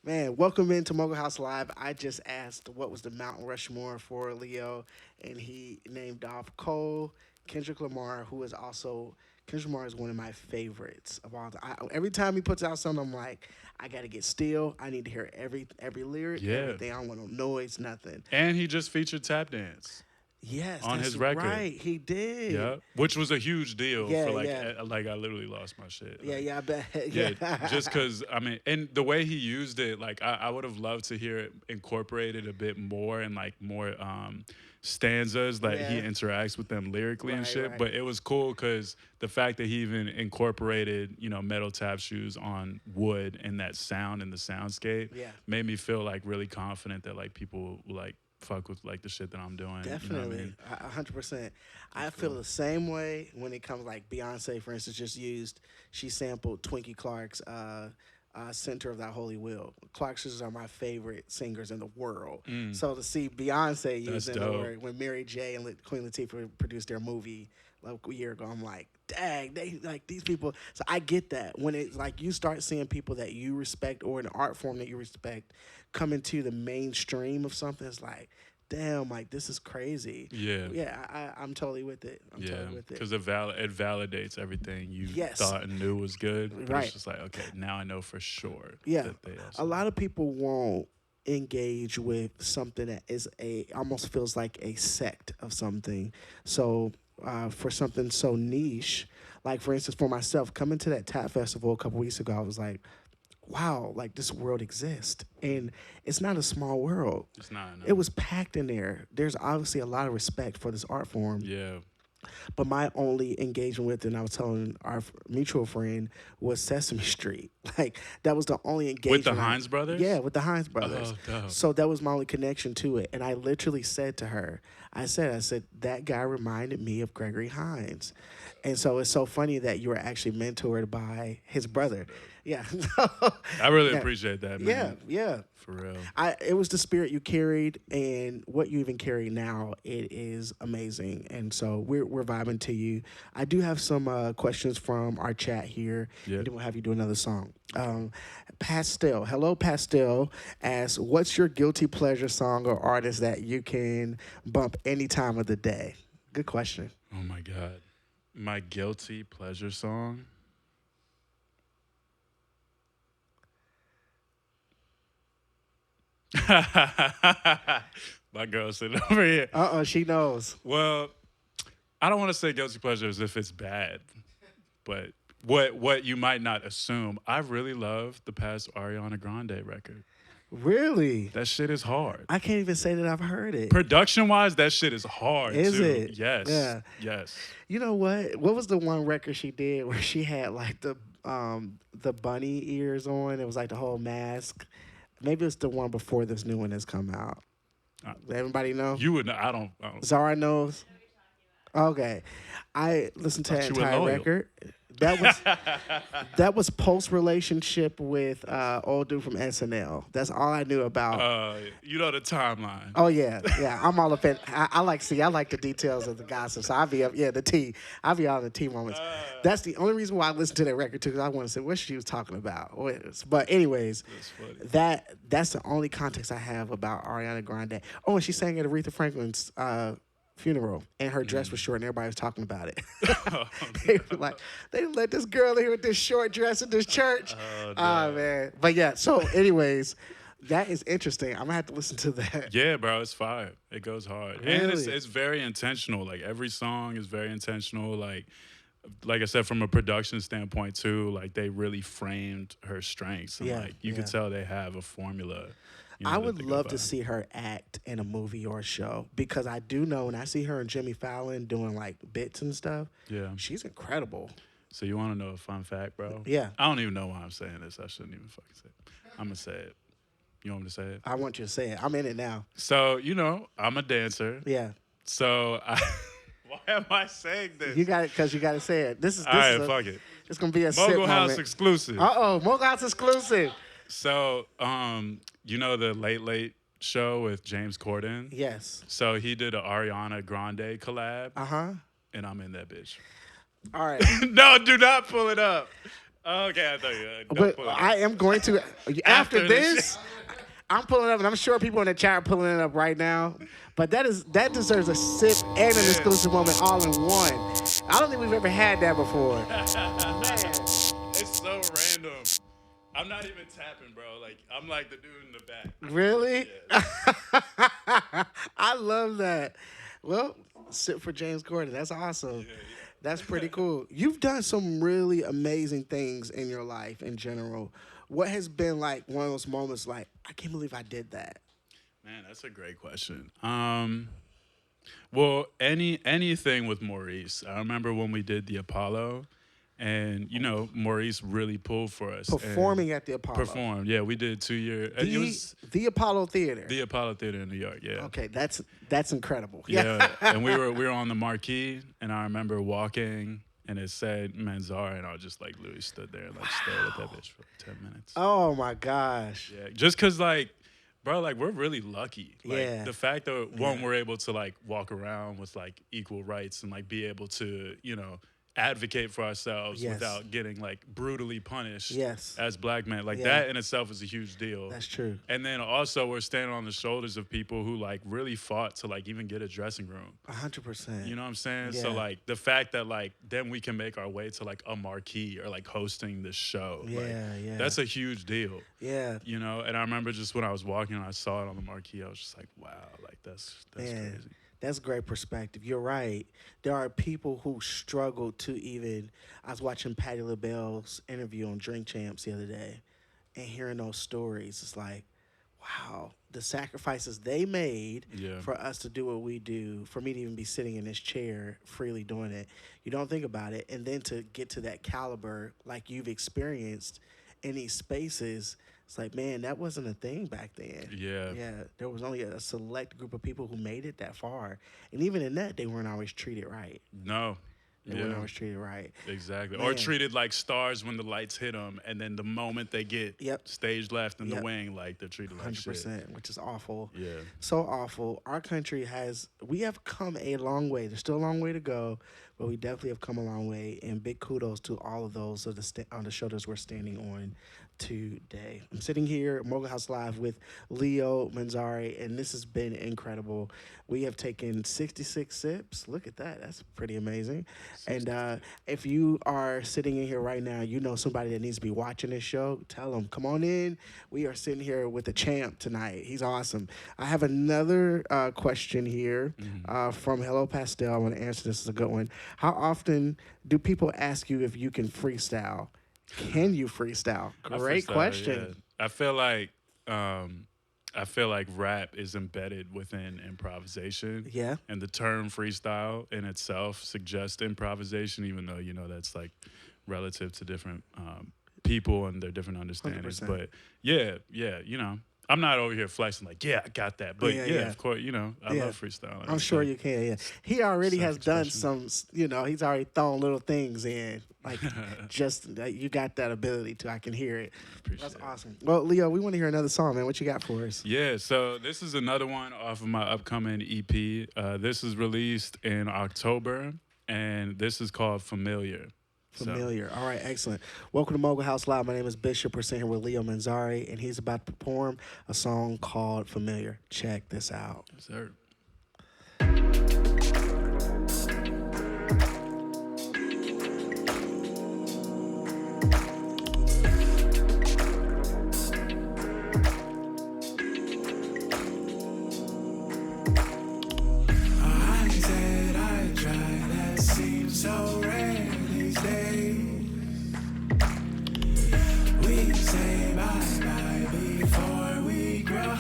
Man, welcome into Mogul House Live. I just asked what was the Mount Rushmore for Leo, and he named off Cole, Kendrick Lamar, who is also Kendrick Lamar is one of my favorites of all time. Every time he puts out something, I'm like, I gotta get still. I need to hear every lyric,
Yeah.
everything. I don't want no noise, nothing.
And he just featured tap dance.
Yes,
On
that's
his record.
right. He did.
Yeah. Which was a huge deal
Yeah,
for like
yeah.
like I literally lost my shit.
Yeah,
Like,
yeah, I bet.
Yeah, just because I mean, and the way he used it, like I would have loved to hear it incorporated a bit more and like more stanzas that he
Yeah.
interacts with them lyrically and
Right,
shit.
right.
But it was cool because the fact that he even incorporated metal tap shoes on wood and that sound and the soundscape
Yeah.
made me feel like really confident that like people will like fuck with like the shit that I'm doing.
Definitely,
You know what I mean?
100%. I feel the same way when it comes like Beyonce, for instance, just used. She sampled Twinkie Clark's "Center of That Holy Wheel." Clark's sisters are my favorite singers in the world. So to see Beyonce
That's
using the
dope.
word when Mary J and Queen Latifah produced their movie a year ago. I'm like, dang, they like these people. So I get that when it's like you start seeing people that you respect or an art form that you respect come into the mainstream of something. It's like, damn, like this is crazy.
Yeah.
Yeah, I'm totally with it. I'm
Yeah,
totally with it.
because it validates everything you
Yes.
thought and knew was good. But
Right.
it's just like, okay, now I know for sure
Yeah,
that they have
a lot of people won't engage with something that is a almost feels like a sect of something. So for something so niche, like for instance, for myself, coming to that tap festival a couple weeks ago, I was like, wow, like this world exists, and it's not a small world.
It's not. No.
It was packed in there. There's obviously a lot of respect for this art form.
Yeah.
But my only engagement with it, and I was telling our mutual friend, was Sesame Street. Like that was the only engagement.
With the Hines brothers?
Yeah, with the Hines brothers.
Oh, dope.
So that was my only connection to it. And I literally said to her, I said, that guy reminded me of Gregory Hines. And so it's so funny that you were actually mentored by his brother. Yeah.
I really
Yeah.
appreciate that,
Yeah,
man.
yeah.
For real.
It was the spirit you carried, and what you even carry now. It is amazing, and so we're vibing to you. I do have some questions from our chat here,
Yeah.
and then we'll have you do another song. Pastel, hello Pastel, asks, "What's your guilty pleasure song or artist that you can bump any time of the day?" Good question.
Oh my God. My guilty pleasure song. My girl sitting over here.
She knows.
Well, I don't want to say guilty pleasure as if it's bad, but what you might not assume, I really love the past Ariana Grande record.
Really,
That shit is hard.
I can't even say that I've heard it.
Production wise, that shit is hard.
Is
too.
it?
Yes.
Yeah.
Yes.
You know what? What was the one record she did where she had like the bunny ears on? It was like the whole mask. Maybe it's the one before this new one has come out. Does everybody know?
You would know. I don't.
Zara knows. Okay, I listened to that
Thought you were
entire
loyal.
record. That was post relationship with old dude from SNL. That's all I knew about.
You know the timeline.
Oh yeah, yeah. I'm all up in. I like the details of the gossip. So I'll be up. Yeah, the tea. I'll be all the tea moments. That's the only reason why I listened to that record too, because I want to see what she was talking about. But anyways,
That's funny.
that's the only context I have about Ariana Grande. Oh, and she sang at Aretha Franklin's funeral, and her dress was short, and everybody was talking about it. They were like, they let this girl in here with this short dress in this church. Oh man. But yeah. So, anyways. That is interesting. I'm gonna have to listen to that.
Yeah, bro, it's fire. It goes hard, and
Really?
it's very intentional. Like every song is very intentional. Like I said, from a production standpoint too. Like they really framed her strengths, and
Yeah,
like you
yeah.
could tell they have a formula. You know,
I
that
would
they go
love
by.
to see her act in a movie or a show because I do know when I see her and Jimmy Fallon doing like bits and stuff,
Yeah.
she's incredible.
So you want to know a fun fact, bro?
Yeah.
I don't even know why I'm saying this. I shouldn't even fucking say it. I'm gonna say it. You want me to say it?
I want you to say it. I'm in it now.
So I'm a dancer.
Yeah.
So why am I saying this?
You got it because you got to say it. This is
All right,
is
fuck it.
it's gonna be a sip
Mogul House
moment.
exclusive.
Mogul House exclusive.
So, the Late Late Show with James Corden?
Yes.
So he did an Ariana Grande collab, and I'm in that bitch.
All right.
No, do not pull it up. Okay, I thought you don't
But
pull it up.
I am going to after
this
this. I'm pulling it up, and I'm sure people in the chat are pulling it up right now. But that deserves a sip and an exclusive moment all in one. I don't think we've ever had that before.
It's so random. I'm not even tapping, bro. Like, I'm like the dude in the back.
Really?
Yeah.
I love that. Well, sip for James Corden. That's awesome. That's pretty cool. You've done some really amazing things in your life in general. What has been like one of those moments like, I can't believe I did that?
Man, that's a great question. Well, anything with Maurice. I remember when we did the Apollo, and Maurice really pulled for us.
Performing at the Apollo.
Performed, yeah. We did 2 years. It was
The Apollo Theater.
the Apollo Theater in New York, yeah.
Okay, that's incredible.
Yeah, and we were on the marquee, and I remember walking, and it said Manzari, and I just like literally stood there and like stared at that bitch for like 10 minutes.
Oh my gosh.
Yeah, just cause like Bro, like we're really lucky. Like
Yeah.
the fact that one, we're able to like walk around with like equal rights and like be able to, advocate for ourselves
Yes.
without getting like brutally punished
Yes.
as black men. Like
Yeah.
that in itself is a huge deal.
That's true.
And then also we're standing on the shoulders of people who like really fought to like even get a dressing room.
100%.
You know what I'm saying? So
Yeah.
like the fact that like then we can make our way to like a marquee or like hosting this show.
Yeah,
like,
yeah.
That's a huge deal.
Yeah.
And I remember just when I was walking and I saw it on the marquee, I was just like, wow, like that's
Man,
crazy.
that's great perspective. You're right. There are people who struggle to even. I was watching Patti LaBelle's interview on Drink Champs the other day, and hearing those stories, it's like, wow, the sacrifices they made
Yeah.
for us to do what we do, for me to even be sitting in this chair freely doing it. You don't think about it, and then to get to that caliber like you've experienced in these spaces. It's like, man, that wasn't a thing back then.
Yeah.
Yeah, there was only a select group of people who made it that far. And even in that, they weren't always treated right.
No.
They weren't always treated right.
Exactly.
Man.
Or treated like stars when the lights hit them, and then the moment they get stage left in the
Yep.
wing, like they're treated like shit.
100%, which is awful.
Yeah.
So awful. Our country we have come a long way. There's still a long way to go, but we definitely have come a long way. And big kudos to all of those on the shoulders we're standing on today. I'm sitting here at Mogul House Live with Leo Manzari, and this has been incredible. We have taken 66 sips. Look at that. That's pretty amazing. And if you are sitting in here right now, you know somebody that needs to be watching this show, tell them, come on in. We are sitting here with the champ tonight. He's awesome. I have another question here from Hello Pastel. I want to answer this. Is a good one. How often do people ask you if you can freestyle? Can you freestyle? Great question.
Yeah. I feel like rap is embedded within improvisation.
Yeah.
And the term freestyle in itself suggests improvisation, even though, that's like relative to different people and their different understandings.
100%.
But yeah, I'm not over here flexing like, yeah, I got that. But yeah, of course, I love freestyle.
I'm sure you can, yeah. He already has done some, he's already thrown little things in. Like, just, you got that ability to, I can hear it. That's awesome. Well, Leo, we want to hear another song, man. What you got for us?
Yeah, so this is another one off of my upcoming EP. This is released in October, and this is called Familiar.
Familiar. All right, excellent. Welcome to Mogul House Live. My name is Bishop. We're sitting here with Leo Manzari, and he's about to perform a song called Familiar. Check this out.
Yes, sir.
So rare these days. We say bye-bye before we grow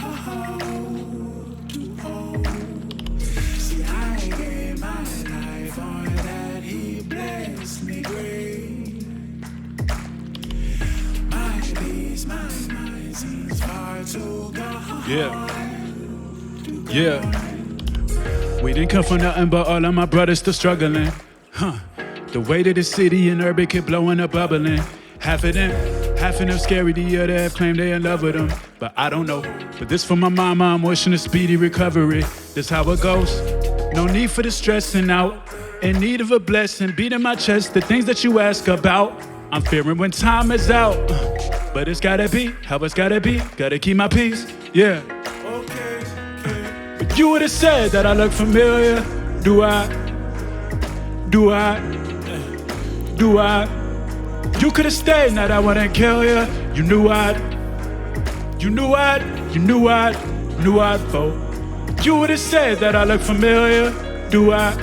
too old. See, I gave my life for that, he blessed me great. My peace, my mind seems far too gone.
Yeah. We didn't come for nothing, but all of my brothers still struggling. The weight of the city and urban keep blowing up, bubbling. Half of them scary, the other half claim they in love with them. But I don't know. But this for my mama, I'm wishing a speedy recovery. This how it goes. No need for the stressing out. In need of a blessing, beating my chest, the things that you ask about. I'm fearing when time is out. But it's gotta be, how it's gotta be. Gotta keep my peace, yeah. But you would've said that I look familiar. Do I? You could've stayed, now that I wouldn't kill you. You knew I'd vote. You would've said that I look familiar. Do I?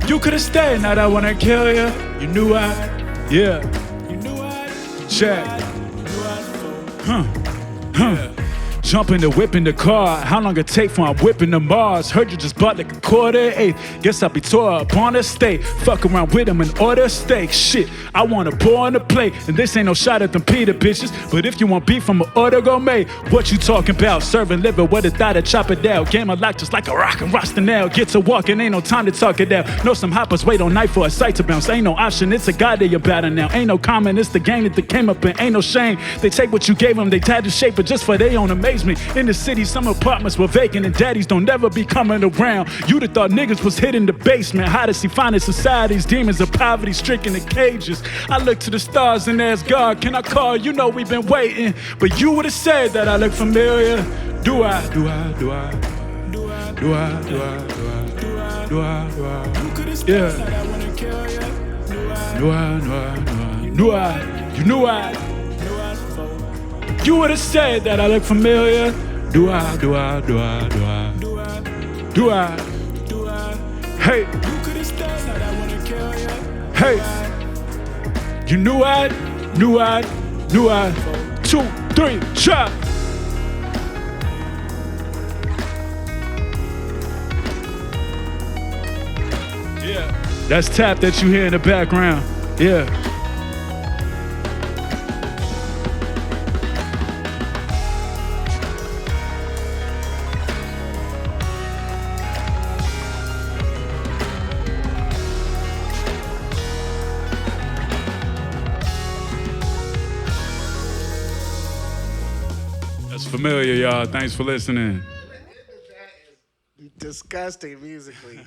You could've stayed, now that I wouldn't kill you. You knew I'd, yeah. Check. Jump in the whip in the car. How long it take for I'm whipping the Mars? Heard you just bought like a quarter 8. Guess I'll be tore up on the state. Fuck around with him and order steak. Shit, I want to pour on the plate. And this ain't no shot at them Peter bitches. But if you want beef, I'ma order gourmet. What you talking about? Serving liver with a thigh to chop it down. Game of life just like a rock and roster now. Get to walking, ain't no time to talk it out. Know some hoppers wait all night for a sight to bounce. Ain't no option, it's a god they about it now. Ain't no comment, it's the game that they came up in. Ain't no shame. They take what you gave them, they tied the shape, but just for their own amazement. In the city, some apartments were vacant and daddies don't never be coming around. You'd have thought niggas was hid in the basement. How does he find in society's demons of poverty stricken in cages? I look to the stars and ask God, can I call? You know we've been waiting, but you would have said that I look familiar. Do I? Do I? Do I? Do I? Do I? Do I? Do I? Do I? Yeah. Do I? Do I? Do I? You knew I. You would have said that I look familiar. Do I? Do I? Do I? Do I? Do I? Hey. Hey. You knew I. Knew I. Knew I. 2, 3, chop. Yeah. That's tap that you hear in the background. Yeah. That's familiar, y'all. Thanks for listening.
Disgusting musically.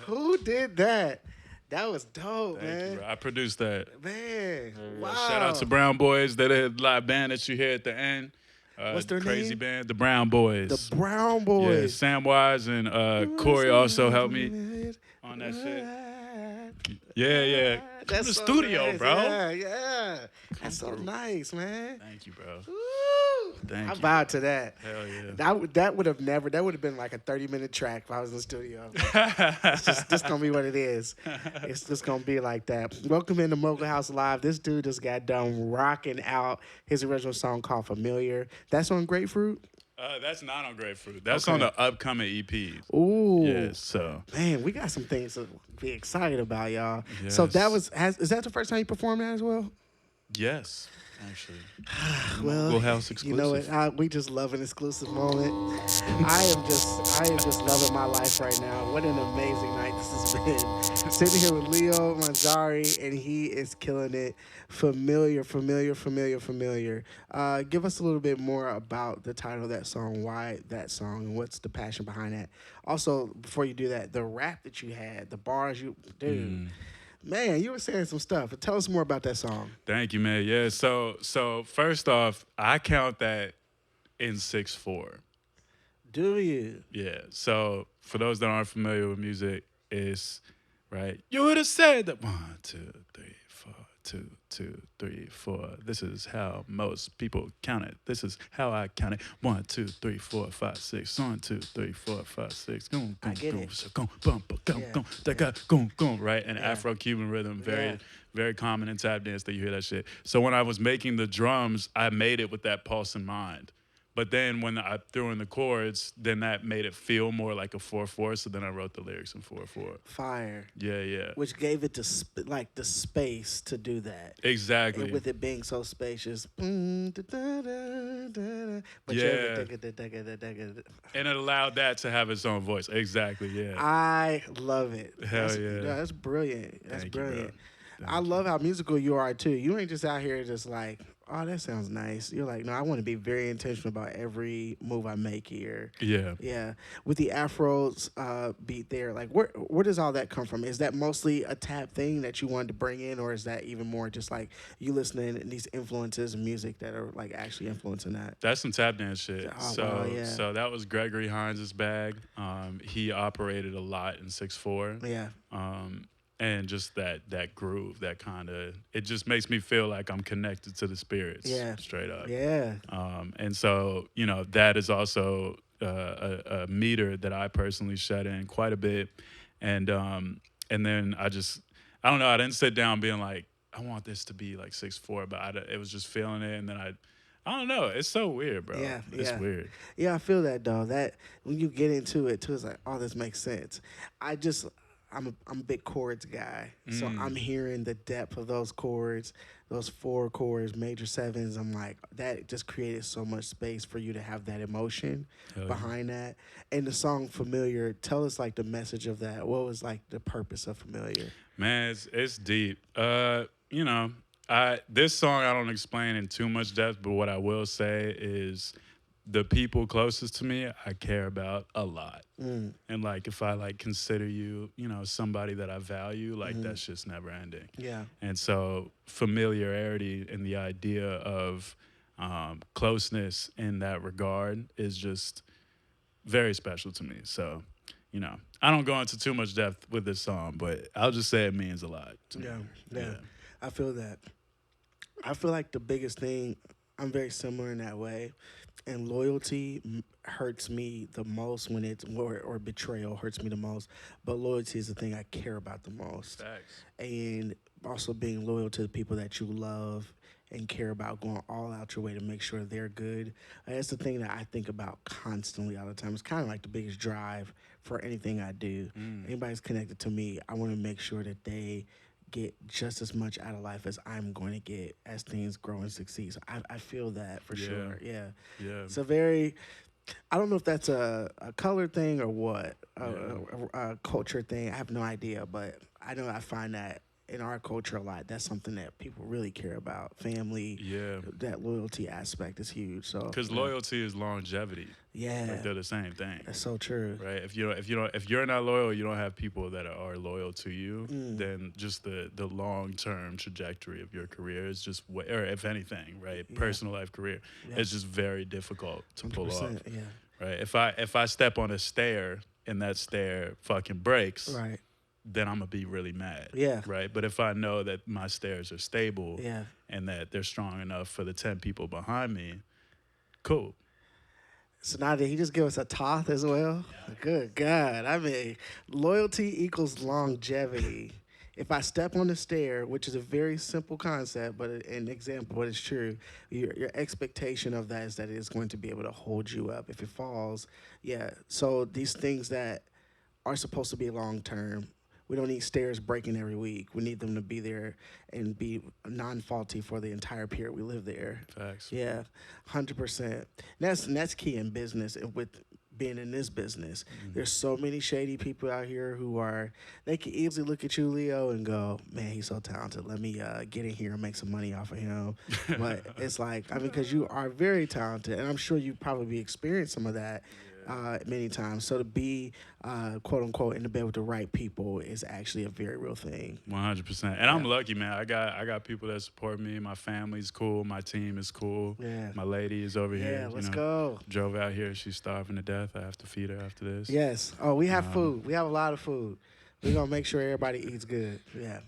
Who did that? That was dope,
Thank
man.
you, bro. I produced that.
Man, wow.
Shout out to Brown Boys. They're the live band that you hear at the end.
What's their
crazy
name?
band, the Brown Boys.
The Brown
Yeah,
Boys.
Samwise and Corey also helped me on that shit. Yeah. Come to the
so
studio,
nice.
bro.
Yeah. That's so nice, man.
Thank you, bro.
Woo.
Thank
I
you.
vibed to that.
Hell yeah.
That would have been like a 30-minute track if I was in the studio. It's just gonna be what it is. It's just gonna be like that. Welcome into Mogul House Live. This dude just got done rocking out his original song called Familiar. That's on Grapefruit.
That's not on Grapefruit. That's
Okay.
on the upcoming EP.
Ooh.
Yeah, so.
Man, we got some things to be excited about, y'all. So that
Yes.
is that the first time you performed that as well?
Yes, actually.
Well,
Mogul House
you know
exclusive.
what? We just love an exclusive moment. I am just loving my life right now. What an amazing night this has been. Sitting here with Leo Manzari, and he is killing it. Familiar. Give us a little bit more about the title of that song, why that song, and what's the passion behind that. Also, before you do that, the rap that you had, the bars dude. Man, you were saying some stuff. Tell us more about that song.
Thank you, man. Yeah, so first off, I count that in 6/4.
Do you?
Yeah. So for those that aren't familiar with music, it's right. You would have said that 1, 2, 3, 4, 2, 2, 3, 4. This is how most people count it. This is how I count it. 1, 2, 3, 4, 5, 6. 1, 2, 3, 4, 5, 6. Goom,
I get it.
So goom, bum, bum, goom,
Yeah,
goom,
yeah.
that guy, goom, goom, right? And
Yeah.
Afro-Cuban rhythm, very,
Yeah.
very common in tap dance that you hear that shit. So when I was making the drums, I made it with that pulse in mind. But then when I threw in the chords, then that made it feel more like a 4/4. So then I wrote the lyrics in 4/4.
Fire.
Yeah.
Which gave it the space to do that.
Exactly.
And with it being so spacious. But
Yeah. And it allowed that to have its own voice. Exactly, yeah.
I love it.
Hell yeah.
That's brilliant. That's
Thank you, bro.
brilliant.
Thank
I love how musical you are too. You ain't just out here just like, oh, that sounds nice. You're like, no, I want to be very intentional about every move I make here.
Yeah.
Yeah, with the Afro's beat there, like where does all that come from? Is that mostly a tap thing that you wanted to bring in, or is that even more just like you listening and these influences in music that are like actually influencing that?
That's some tap dance shit.
Oh,
so
wow, yeah.
so that was Gregory Hines' bag. He operated a lot in 6/4.
Yeah,
And just that groove, that kind of, it just makes me feel like I'm connected to the spirits.
Yeah.
Straight up.
yeah,
And so, that is also a meter that I personally shut in quite a bit. And then I don't know, I didn't sit down being like, I want this to be like 6/4, but it was just feeling it. And then I don't know. It's so weird, bro.
Yeah,
It's
yeah.
weird.
Yeah, I feel that though. That when you get into it too, it's like, oh, this makes sense. I just I'm a big chords guy. So I'm hearing the depth of those chords, those four chords, major sevens. I'm like, that just created so much space for you to have that emotion
Hell yeah.
behind that. And the song Familiar, tell us like the message of that. What was like the purpose of Familiar?
Man, it's deep. You know, this song I don't explain in too much depth, but what I will say is the people closest to me I care about a lot. And like if I like consider you, you know, somebody that I value, like that's just never ending.
Yeah.
And so familiarity and the idea of closeness in that regard is just very special to me. So, you know, I don't go into too much depth with this song, but I'll just say it means a lot to me.
Yeah. I feel that. I feel like the biggest thing, I'm very similar in that way. And loyalty hurts me the most when it's, or betrayal hurts me the most. But loyalty is the thing I care about the most.
Facts.
And also being loyal to the people that you love and care about, going all out your way to make sure they're good. That's the thing that I think about constantly all the time. It's kind of like the biggest drive for anything I do. Anybody's connected to me, I want to make sure that they get just as much out of life as I'm going to get as things grow and succeed. So I feel that for sure. Yeah.
Yeah.
It's a very, I don't know if that's a color thing or what, a culture thing. I have no idea, but I know I find that in our culture a lot. That's something that people really care about. Family,
Yeah.
that loyalty aspect is huge. So
Because loyalty is longevity.
yeah,
Like they're the same thing.
that's so true.
Right. If you're not loyal, you don't have people that are loyal to you. Then just the long term trajectory of your career is just or if anything, right, personal life career, it's just very difficult to pull off.
100%, yeah.
Right. If I step on a stair and that stair fucking breaks,
Right.
then I'm gonna be really mad.
Yeah.
Right. But if I know that my stairs are stable,
Yeah.
and that they're strong enough for the 10 people behind me, cool.
So now did he just give us a toth as well? Good God. I mean, loyalty equals longevity. If I step on the stair, which is a very simple concept, but an example, but it's true, your expectation of that is that it's going to be able to hold you up. If it falls, yeah. So these things that are supposed to be long term, we don't need stairs breaking every week. We need them to be there and be non-faulty for the entire period we live there.
Facts.
Yeah, 100%. That's key in business and with being in this business. There's so many shady people out here they can easily look at you, Leo, and go, man, he's so talented. Let me get in here and make some money off of him. But it's like, I mean, because you are very talented, and I'm sure you probably experienced some of that many times. So to be, quote unquote, in the bed with the right people is actually a very real thing.
100%. And I'm lucky, man. I got people that support me. My family's cool. My team is cool.
Yeah.
My lady is over here.
Yeah, let's go.
Drove out here. She's starving to death. I have to feed her after this.
Yes. Oh, we have food. We have a lot of food. We're going to make sure everybody eats good. Yeah.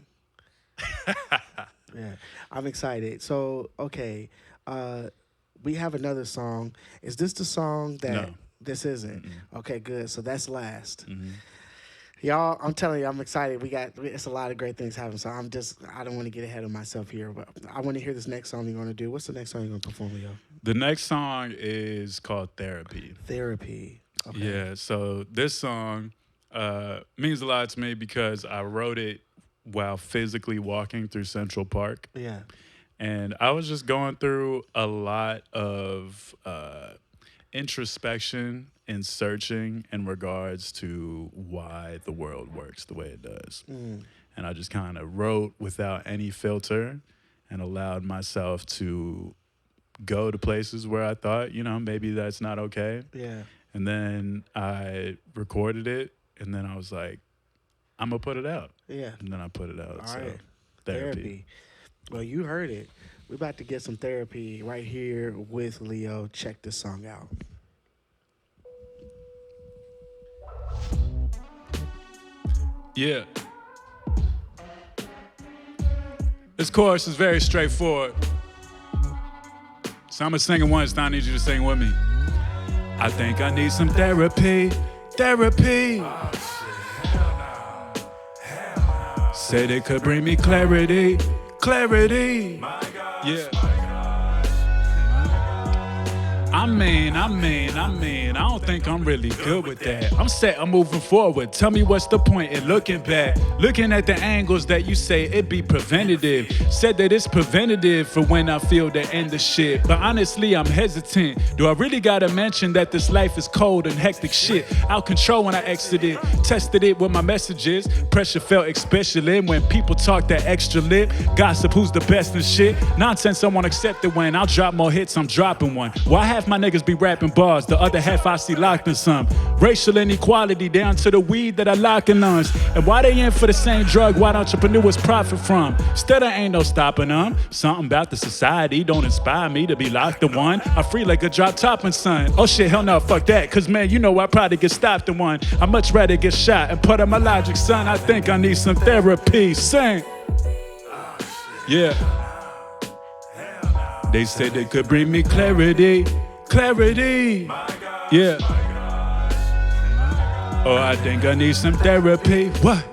Yeah. I'm excited. So, okay. We have another song. Is this the song that...
No.
This isn't? Okay, good. So that's last. Y'all, I'm telling you, I'm excited. It's a lot of great things happening. So I don't want to get ahead of myself here, but I want to hear this next song you're going to do. What's the next song you're going to perform, Leo?
The next song is called Therapy.
Therapy. Okay.
Yeah, so this song means a lot to me because I wrote it while physically walking through Central Park.
Yeah.
And I was just going through a lot of introspection and searching in regards to why the world works the way it does. And I just kind of wrote without any filter and allowed myself to go to places where I thought, maybe that's not okay.
Yeah.
And then I recorded it, and then I was like, I'm going to put it out.
Yeah.
And then I put it out.
All
So,
right.
Therapy.
Well, you heard it. We're about to get some therapy right here with Leo. Check this song out.
Yeah. This chorus is very straightforward. So I'm gonna sing it once, now I need you to sing with me. I think I need some therapy, therapy. Said it could bring me clarity, clarity. Yeah. I don't think I'm really good with that. I'm set, I'm moving forward. Tell me what's the point in looking back? Looking at the angles that you say it be preventative. Said that it's preventative for when I feel the end of shit. But honestly, I'm hesitant. Do I really gotta mention that this life is cold and hectic shit? Out control when I exited. Tested it with my messages. Pressure felt especially when people talk that extra lip. Gossip who's the best and shit. Nonsense, I won't accept it when I'll drop more hits, I'm dropping one. Why half my niggas be rapping bars, the other half I see locked in some. Racial inequality down to the weed that I lock in lungs. And why they in for the same drug white entrepreneurs profit from? Still there ain't no stopping them. Something about the society don't inspire me to be locked in one. I free like a drop topping son. Oh shit, hell no, fuck that. Cause man, you know I probably get stopped in one. I'd much rather get shot and put on my logic, son. I think I need some therapy. Sing. Yeah. They said they could bring me clarity. Clarity. Yeah. Oh, I think I need some therapy. What?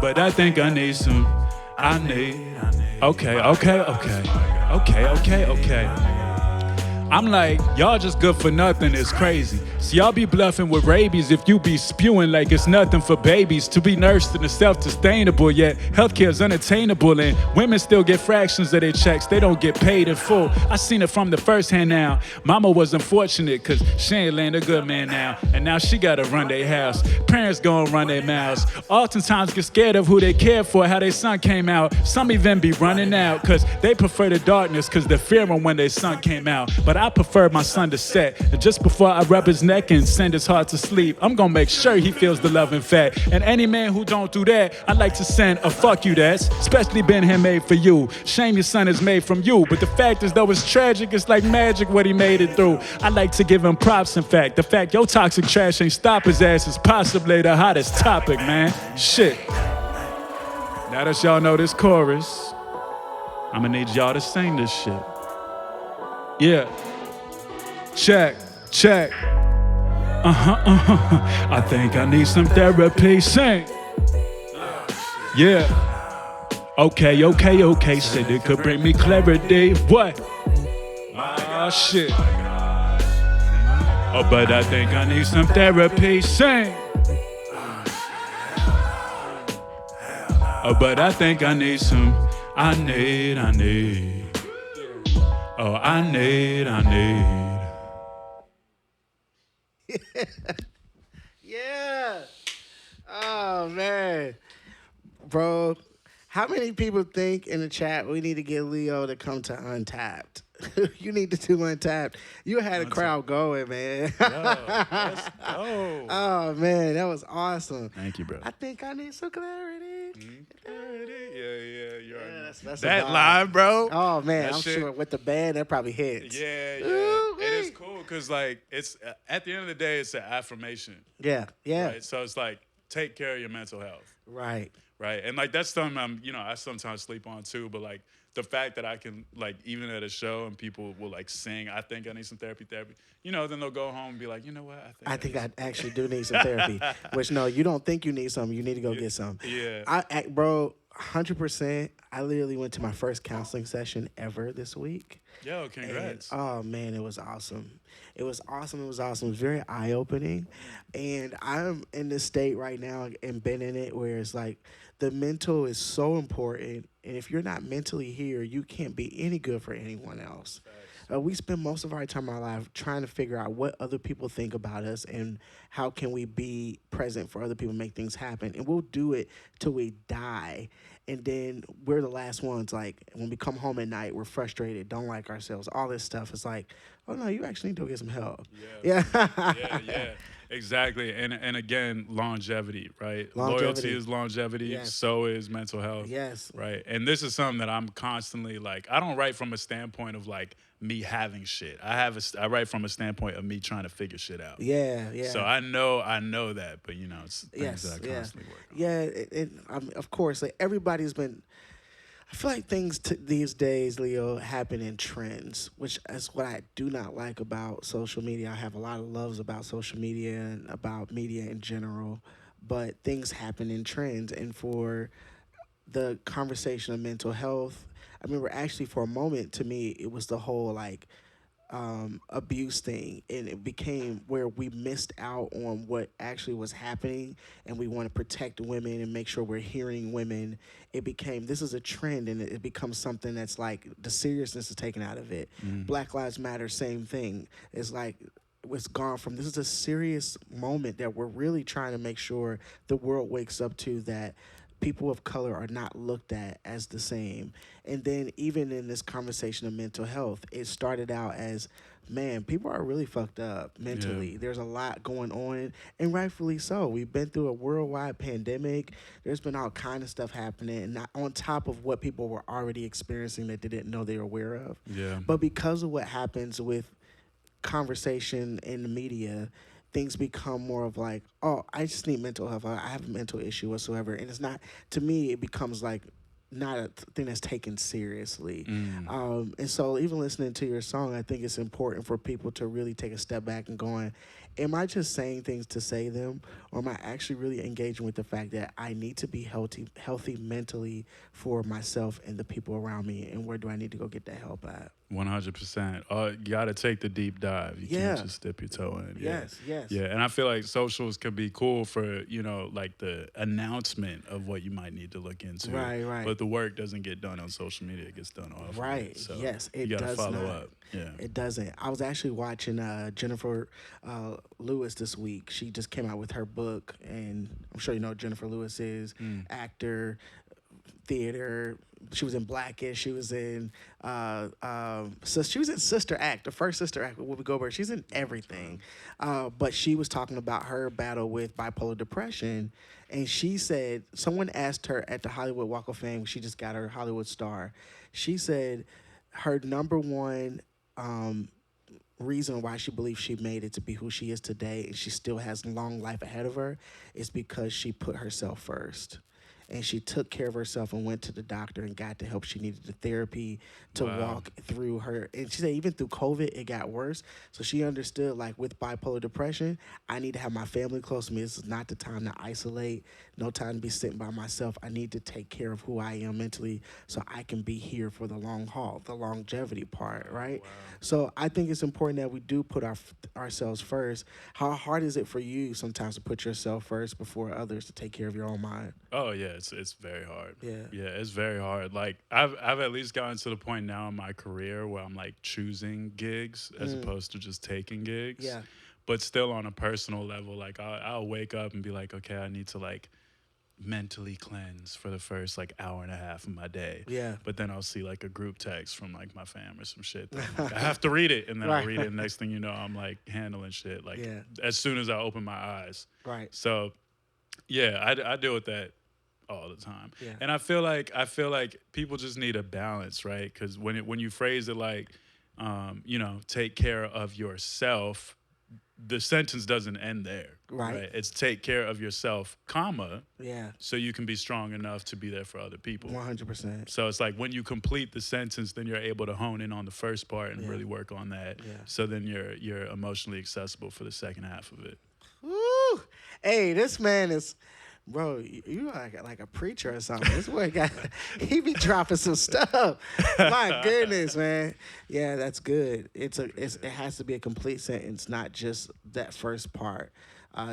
But I think I need some. Okay. I'm like, y'all just good for nothing, it's crazy. So y'all be bluffing with rabies if you be spewing like it's nothing for babies. To be nursed and self-sustainable, yet healthcare is unattainable and women still get fractions of their checks, they don't get paid in full. I seen it from the first hand now. Mama was unfortunate cause she ain't land a good man now. And now she gotta run their house. Parents gon' run their mouths. Oftentimes get scared of who they care for, how their son came out. Some even be running out cause they prefer the darkness cause they're fearing when their son came out. But I prefer my son to set. And just before I rub his neck and send his heart to sleep, I'm gonna make sure he feels the love and fact. And any man who don't do that, I'd like to send a fuck you that's especially been handmade for you. Shame your son is made from you. But the fact is though it's tragic, it's like magic what he made it through. I'd like to give him props in fact. The fact your toxic trash ain't stop his ass is possibly the hottest topic, man. Shit. Now that y'all know this chorus, I'ma need y'all to sing this shit. Yeah. Check. I think I need some therapy. Sing. Yeah. Okay. Said it could bring me clarity. What? Oh shit. Oh, but I think I need some therapy. Sing. Oh, but I think I need some. I need. Oh, I need.
Yeah. Oh man, bro. How many people think in the chat we need to get Leo to come to Untapped? You need to do Untapped. You had a crowd going, man.
Yo, let's go.
Oh man, that was awesome.
Thank you, bro.
I think I need some clarity.
Yeah, you're
Yeah,
right.
that's a
That
vibe.
line, bro.
Oh man,
That
I'm
shit-
sure with the band that probably hits.
Yeah.
Ooh,
It is
wait.
cool because like it's at the end of the day, it's an affirmation.
Yeah.
Right. So it's like take care of your mental health.
Right.
Right. And like that's something I sometimes sleep on too. But like the fact that I can like even at a show and people will like sing, I think I need some therapy. Then they'll go home and be like, you know what?
I think I actually do need some therapy. Which no, you don't think you need some. You need to go get some.
Yeah.
Bro, 100%. I literally went to my first counseling session ever this week.
Yo, congrats.
And, oh man, it was awesome. It was very eye opening, and I'm in this state right now and been in it where it's like the mental is so important, and if you're not mentally here, you can't be any good for anyone else. We spend most of our time in our life trying to figure out what other people think about us and how can we be present for other people, make things happen. And we'll do it till we die. And then we're the last ones. Like when we come home at night, we're frustrated, don't like ourselves, all this stuff. It's like, oh no, you actually need to go get some help.
Yeah. Yeah. Exactly. And again, longevity, right? Loyalty is longevity.
Yes.
So is mental health.
Yes.
Right. And this is something that I'm constantly like, I don't write from a standpoint of like me having shit. I write from a standpoint of me trying to figure shit out.
Yeah.
So I know that, but it's things that I constantly work on.
Yeah, of course, like everybody's been. I feel like things these days, Leo, happen in trends, which is what I do not like about social media. I have a lot of loves about social media and about media in general, but things happen in trends, and for the conversation of mental health. I remember actually for a moment, to me, it was the whole like abuse thing, and it became where we missed out on what actually was happening, and we want to protect women and make sure we're hearing women. It became this is a trend, and it becomes something that's like the seriousness is taken out of it. Black Lives Matter, same thing. It's like it's gone from this is a serious moment that we're really trying to make sure the world wakes up to, that people of color are not looked at as the same. And then even in this conversation of mental health, it started out as, man, people are really fucked up mentally.
Yeah.
There's a lot going on, and rightfully so. We've been through a worldwide pandemic. There's been all kind of stuff happening, and not on top of what people were already experiencing that they didn't know they were aware of.
Yeah.
But because of what happens with conversation in the media, things become more of like, oh, I just need mental health. I have a mental issue whatsoever. And it's not, to me, it becomes like not a thing that's taken seriously. And so even listening to your song, I think it's important for people to really take a step back and going, am I just saying things to say them, or am I actually really engaging with the fact that I need to be healthy mentally for myself and the people around me, and where do I need to go get that help at?
100%. You got to take the deep dive. You
Yeah.
can't just dip your toe in. Yeah.
Yes.
Yeah, and I feel like socials can be cool for, like the announcement of what you might need to look into.
Right.
But the work doesn't get done on social media. It gets done off of
Right.
it. So
Yes,
you
it
got to
does
follow
not.
up. Yeah.
It doesn't. I was actually watching Jennifer Lewis this week. She just came out with her book, and I'm sure you know who Jennifer Lewis is, actor, theater. She was in Blackish. She was in so she was in Sister Act, the first Sister Act with Whoopi Goldberg. She's in everything. But she was talking about her battle with bipolar depression, and she said someone asked her at the Hollywood Walk of Fame. She just got her Hollywood star. She said her number one reason why she believes she made it to be who she is today, and she still has a long life ahead of her, is because she put herself first. And she took care of herself and went to the doctor and got the help she needed, the therapy to walk through her. And she said even through COVID, it got worse. So she understood, like, with bipolar depression, I need to have my family close to me. This is not the time to isolate, no time to be sitting by myself. I need to take care of who I am mentally so I can be here for the long haul, the longevity part, right? Wow. So I think it's important that we do put ourselves first. How hard is it for you sometimes to put yourself first before others to take care of your own mind?
Oh yeah, it's very hard.
Yeah.
It's very hard. Like I've at least gotten to the point now in my career where I'm like choosing gigs as opposed to just taking gigs.
Yeah.
But still on a personal level, like I'll wake up and be like, okay, I need to like mentally cleanse for the first like hour and a half of my day.
Yeah.
But then I'll see like a group text from like my fam or some shit. That I'm like, I have to read it, and then
Right.
I'll read it. And next thing you know, I'm like handling shit like as soon as I open my eyes.
Right.
So yeah, I deal with that all the time.
Yeah.
And I feel like people just need a balance, right? Because when you phrase it like, take care of yourself, the sentence doesn't end there.
Right.
It's take care of yourself, comma,
Yeah.
so you can be strong enough to be there for other people.
100%.
So it's like when you complete the sentence, then you're able to hone in on the first part and really work on that.
Yeah.
So then you're emotionally accessible for the second half of it.
Woo! Hey, this man is, bro, you are like a preacher or something. This boy he be dropping some stuff. My goodness, man. Yeah, that's good. It has to be a complete sentence, not just that first part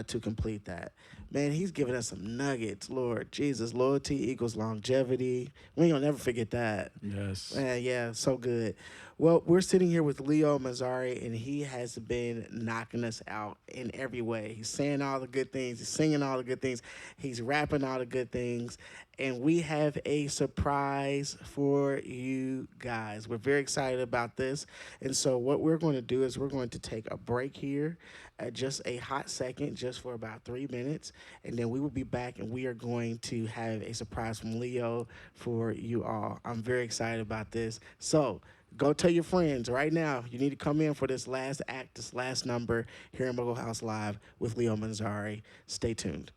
to complete that. Man, he's giving us some nuggets. Lord Jesus, loyalty equals longevity. We ain't gonna never forget that.
Yes.
Yeah, so good. Well, we're sitting here with Leo Manzari, and he has been knocking us out in every way. He's saying all the good things. He's singing all the good things. He's rapping all the good things. And we have a surprise for you guys. We're very excited about this. And so what we're going to do is we're going to take a break here, just a hot second, just for about 3 minutes. And then we will be back, and we are going to have a surprise from Leo for you all. I'm very excited about this. So go tell your friends right now. You need to come in for this last act, this last number here in Mogul House Live with Leo Manzari. Stay tuned.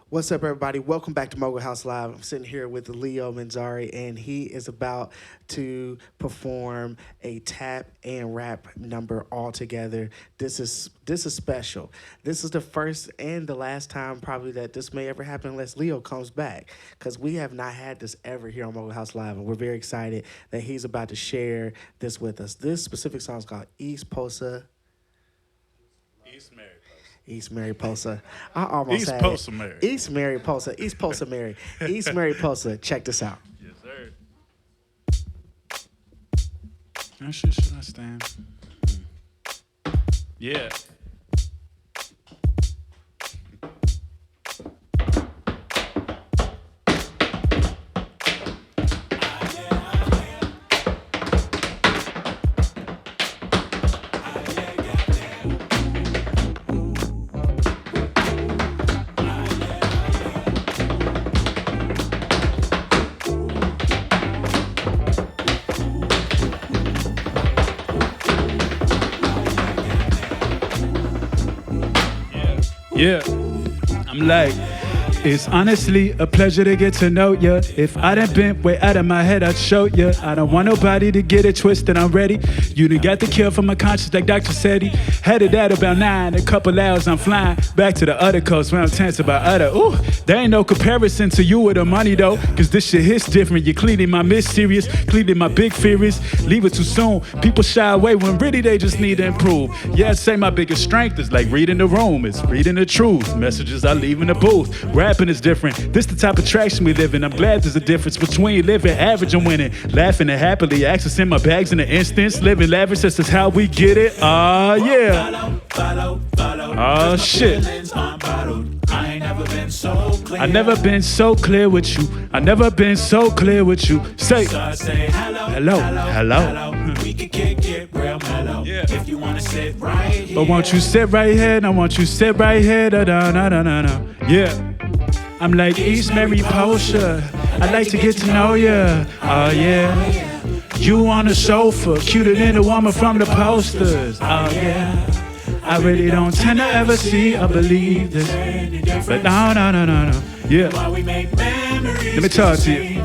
What's up, everybody? Welcome back to Mogul House Live. I'm sitting here with Leo Manzari, and he is about to perform a tap and rap number all together. This is special. This is the first and the last time probably that this may ever happen unless Leo comes back, because we have not had this ever here on Mogul House Live, and we're very excited that he's about to share this with us. This specific song is called East Posa. East Mariposa. I almost
East
had
Posa
it.
Mary.
East Mariposa. East Posa Mary. East Mariposa. Check this out.
Yes, sir. Should I stand? Yeah. Yeah, I'm like, it's honestly a pleasure to get to know ya. If I done been way out of my head, I'd show ya. I don't want nobody to get it twisted, I'm ready. You done got the cure for my conscience like Dr. Setti. Headed at about 9, a couple hours I'm flying back to the other coast where I'm tense about other. Ooh, there ain't no comparison to you with the money though, cause this shit hits different. You're cleaning my miss serious, cleaning my big fears. Leave it too soon, people shy away when really they just need to improve. Yeah, I'd say my biggest strength is like reading the room, it's reading the truth. Messages I leave in the booth, rapping is different. This the type of traction we live in. I'm glad there's a difference between living average and winning. Laughing and happily accessing my bags in an instance. Living lavish, this is how we get it. Yeah. Oh shit. I never been so clear with you. I never been so clear with you. Say hello, hello.
We can kick it real mellow.
Yeah.
If you wanna sit right here.
But won't you sit right here? I want you sit right here. Da da da da da da. Yeah. I'm like East Mariposa. I'd like to get to know ya. Oh yeah. You on the sofa, cuter than the woman from the posters. Oh yeah. I really don't tend to ever see or believe this. But no. Yeah. Let me talk to you.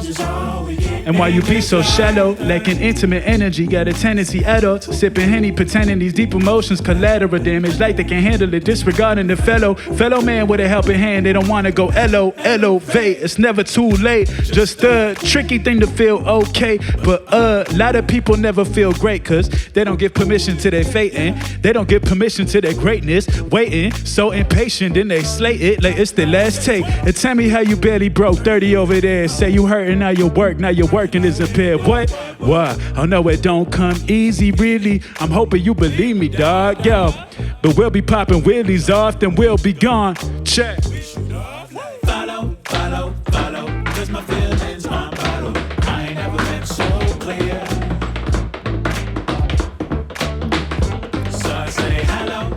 And why you be so shallow, lacking intimate energy, got a tendency adults sipping Henny, pretending these deep emotions collateral damage, like they can handle it, disregarding the fellow man with a helping hand. They don't want to go elevate. It's never too late. Just a tricky thing to feel okay, but a lot of people never feel great, cause they don't give permission to their fate, and they don't give permission to their greatness. Waiting, so impatient, then they slate it like it's the last take. And tell me how you barely broke 30 over there. Say you hurting, now you work, now you're working is impaired. What? Why? I know it don't come easy, really. I'm hoping you believe me, dog. Yo, but we'll be popping wheelies off, then we'll be gone. Check.
Follow, cause my feelings on bottle. I ain't never been so clear. So I say hello.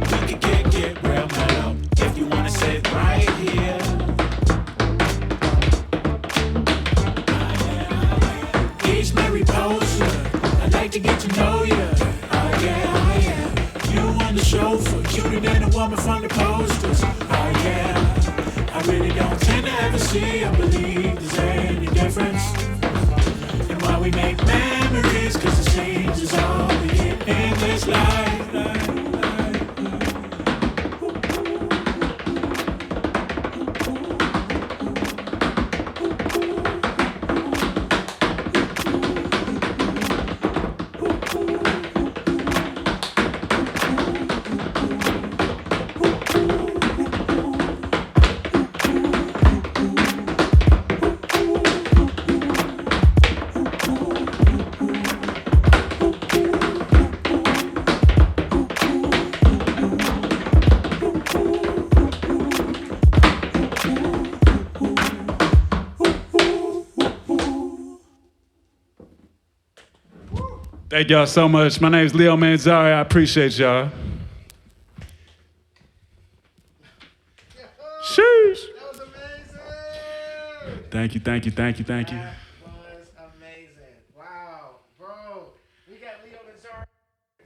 We can kick it real mellow. If you wanna sit right here. East Mariposa, I'd like to get to know ya. Oh yeah. You on the chauffeur, cuter than a woman from the posters. Oh yeah. I really don't tend to ever see or believe there's any difference. And why we make memories, cause the change is all we get in this life.
Thank y'all so much. My name's Leo Manzari. I appreciate y'all. Sheesh.
That was amazing.
Thank you.
That was amazing. Wow, bro. We got Leo Manzari.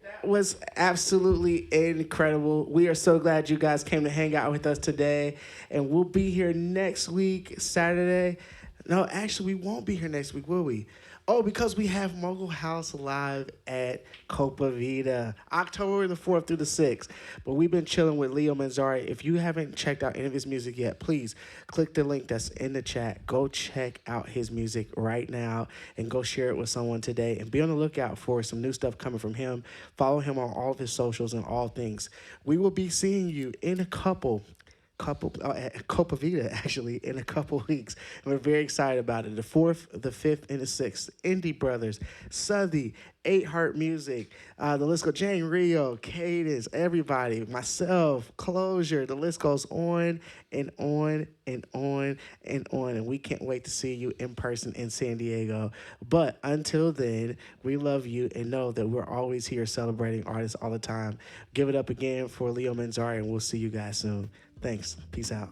That That was absolutely incredible. We are so glad you guys came to hang out with us today. And we'll be here next week, Saturday. No, actually, we won't be here next week, will we? Oh, because we have Mogul House live at Copa Vida, October the 4th through the 6th. But we've been chilling with Leo Manzari. If you haven't checked out any of his music yet, please click the link that's in the chat. Go check out his music right now and go share it with someone today. And be on the lookout for some new stuff coming from him. Follow him on all of his socials and all things. We will be seeing you in a at Copa Vida actually in a couple weeks. And we're very excited about it. The 4th, the 5th, and the 6th. Indie Brothers, Southie, 8 Heart Music, the list goes, Jane Rio, Cadence, everybody, myself, Closure. The list goes on and on and on and on. And we can't wait to see you in person in San Diego. But until then, we love you and know that we're always here celebrating artists all the time. Give it up again for Leo Manzari, and we'll see you guys soon. Thanks. Peace out.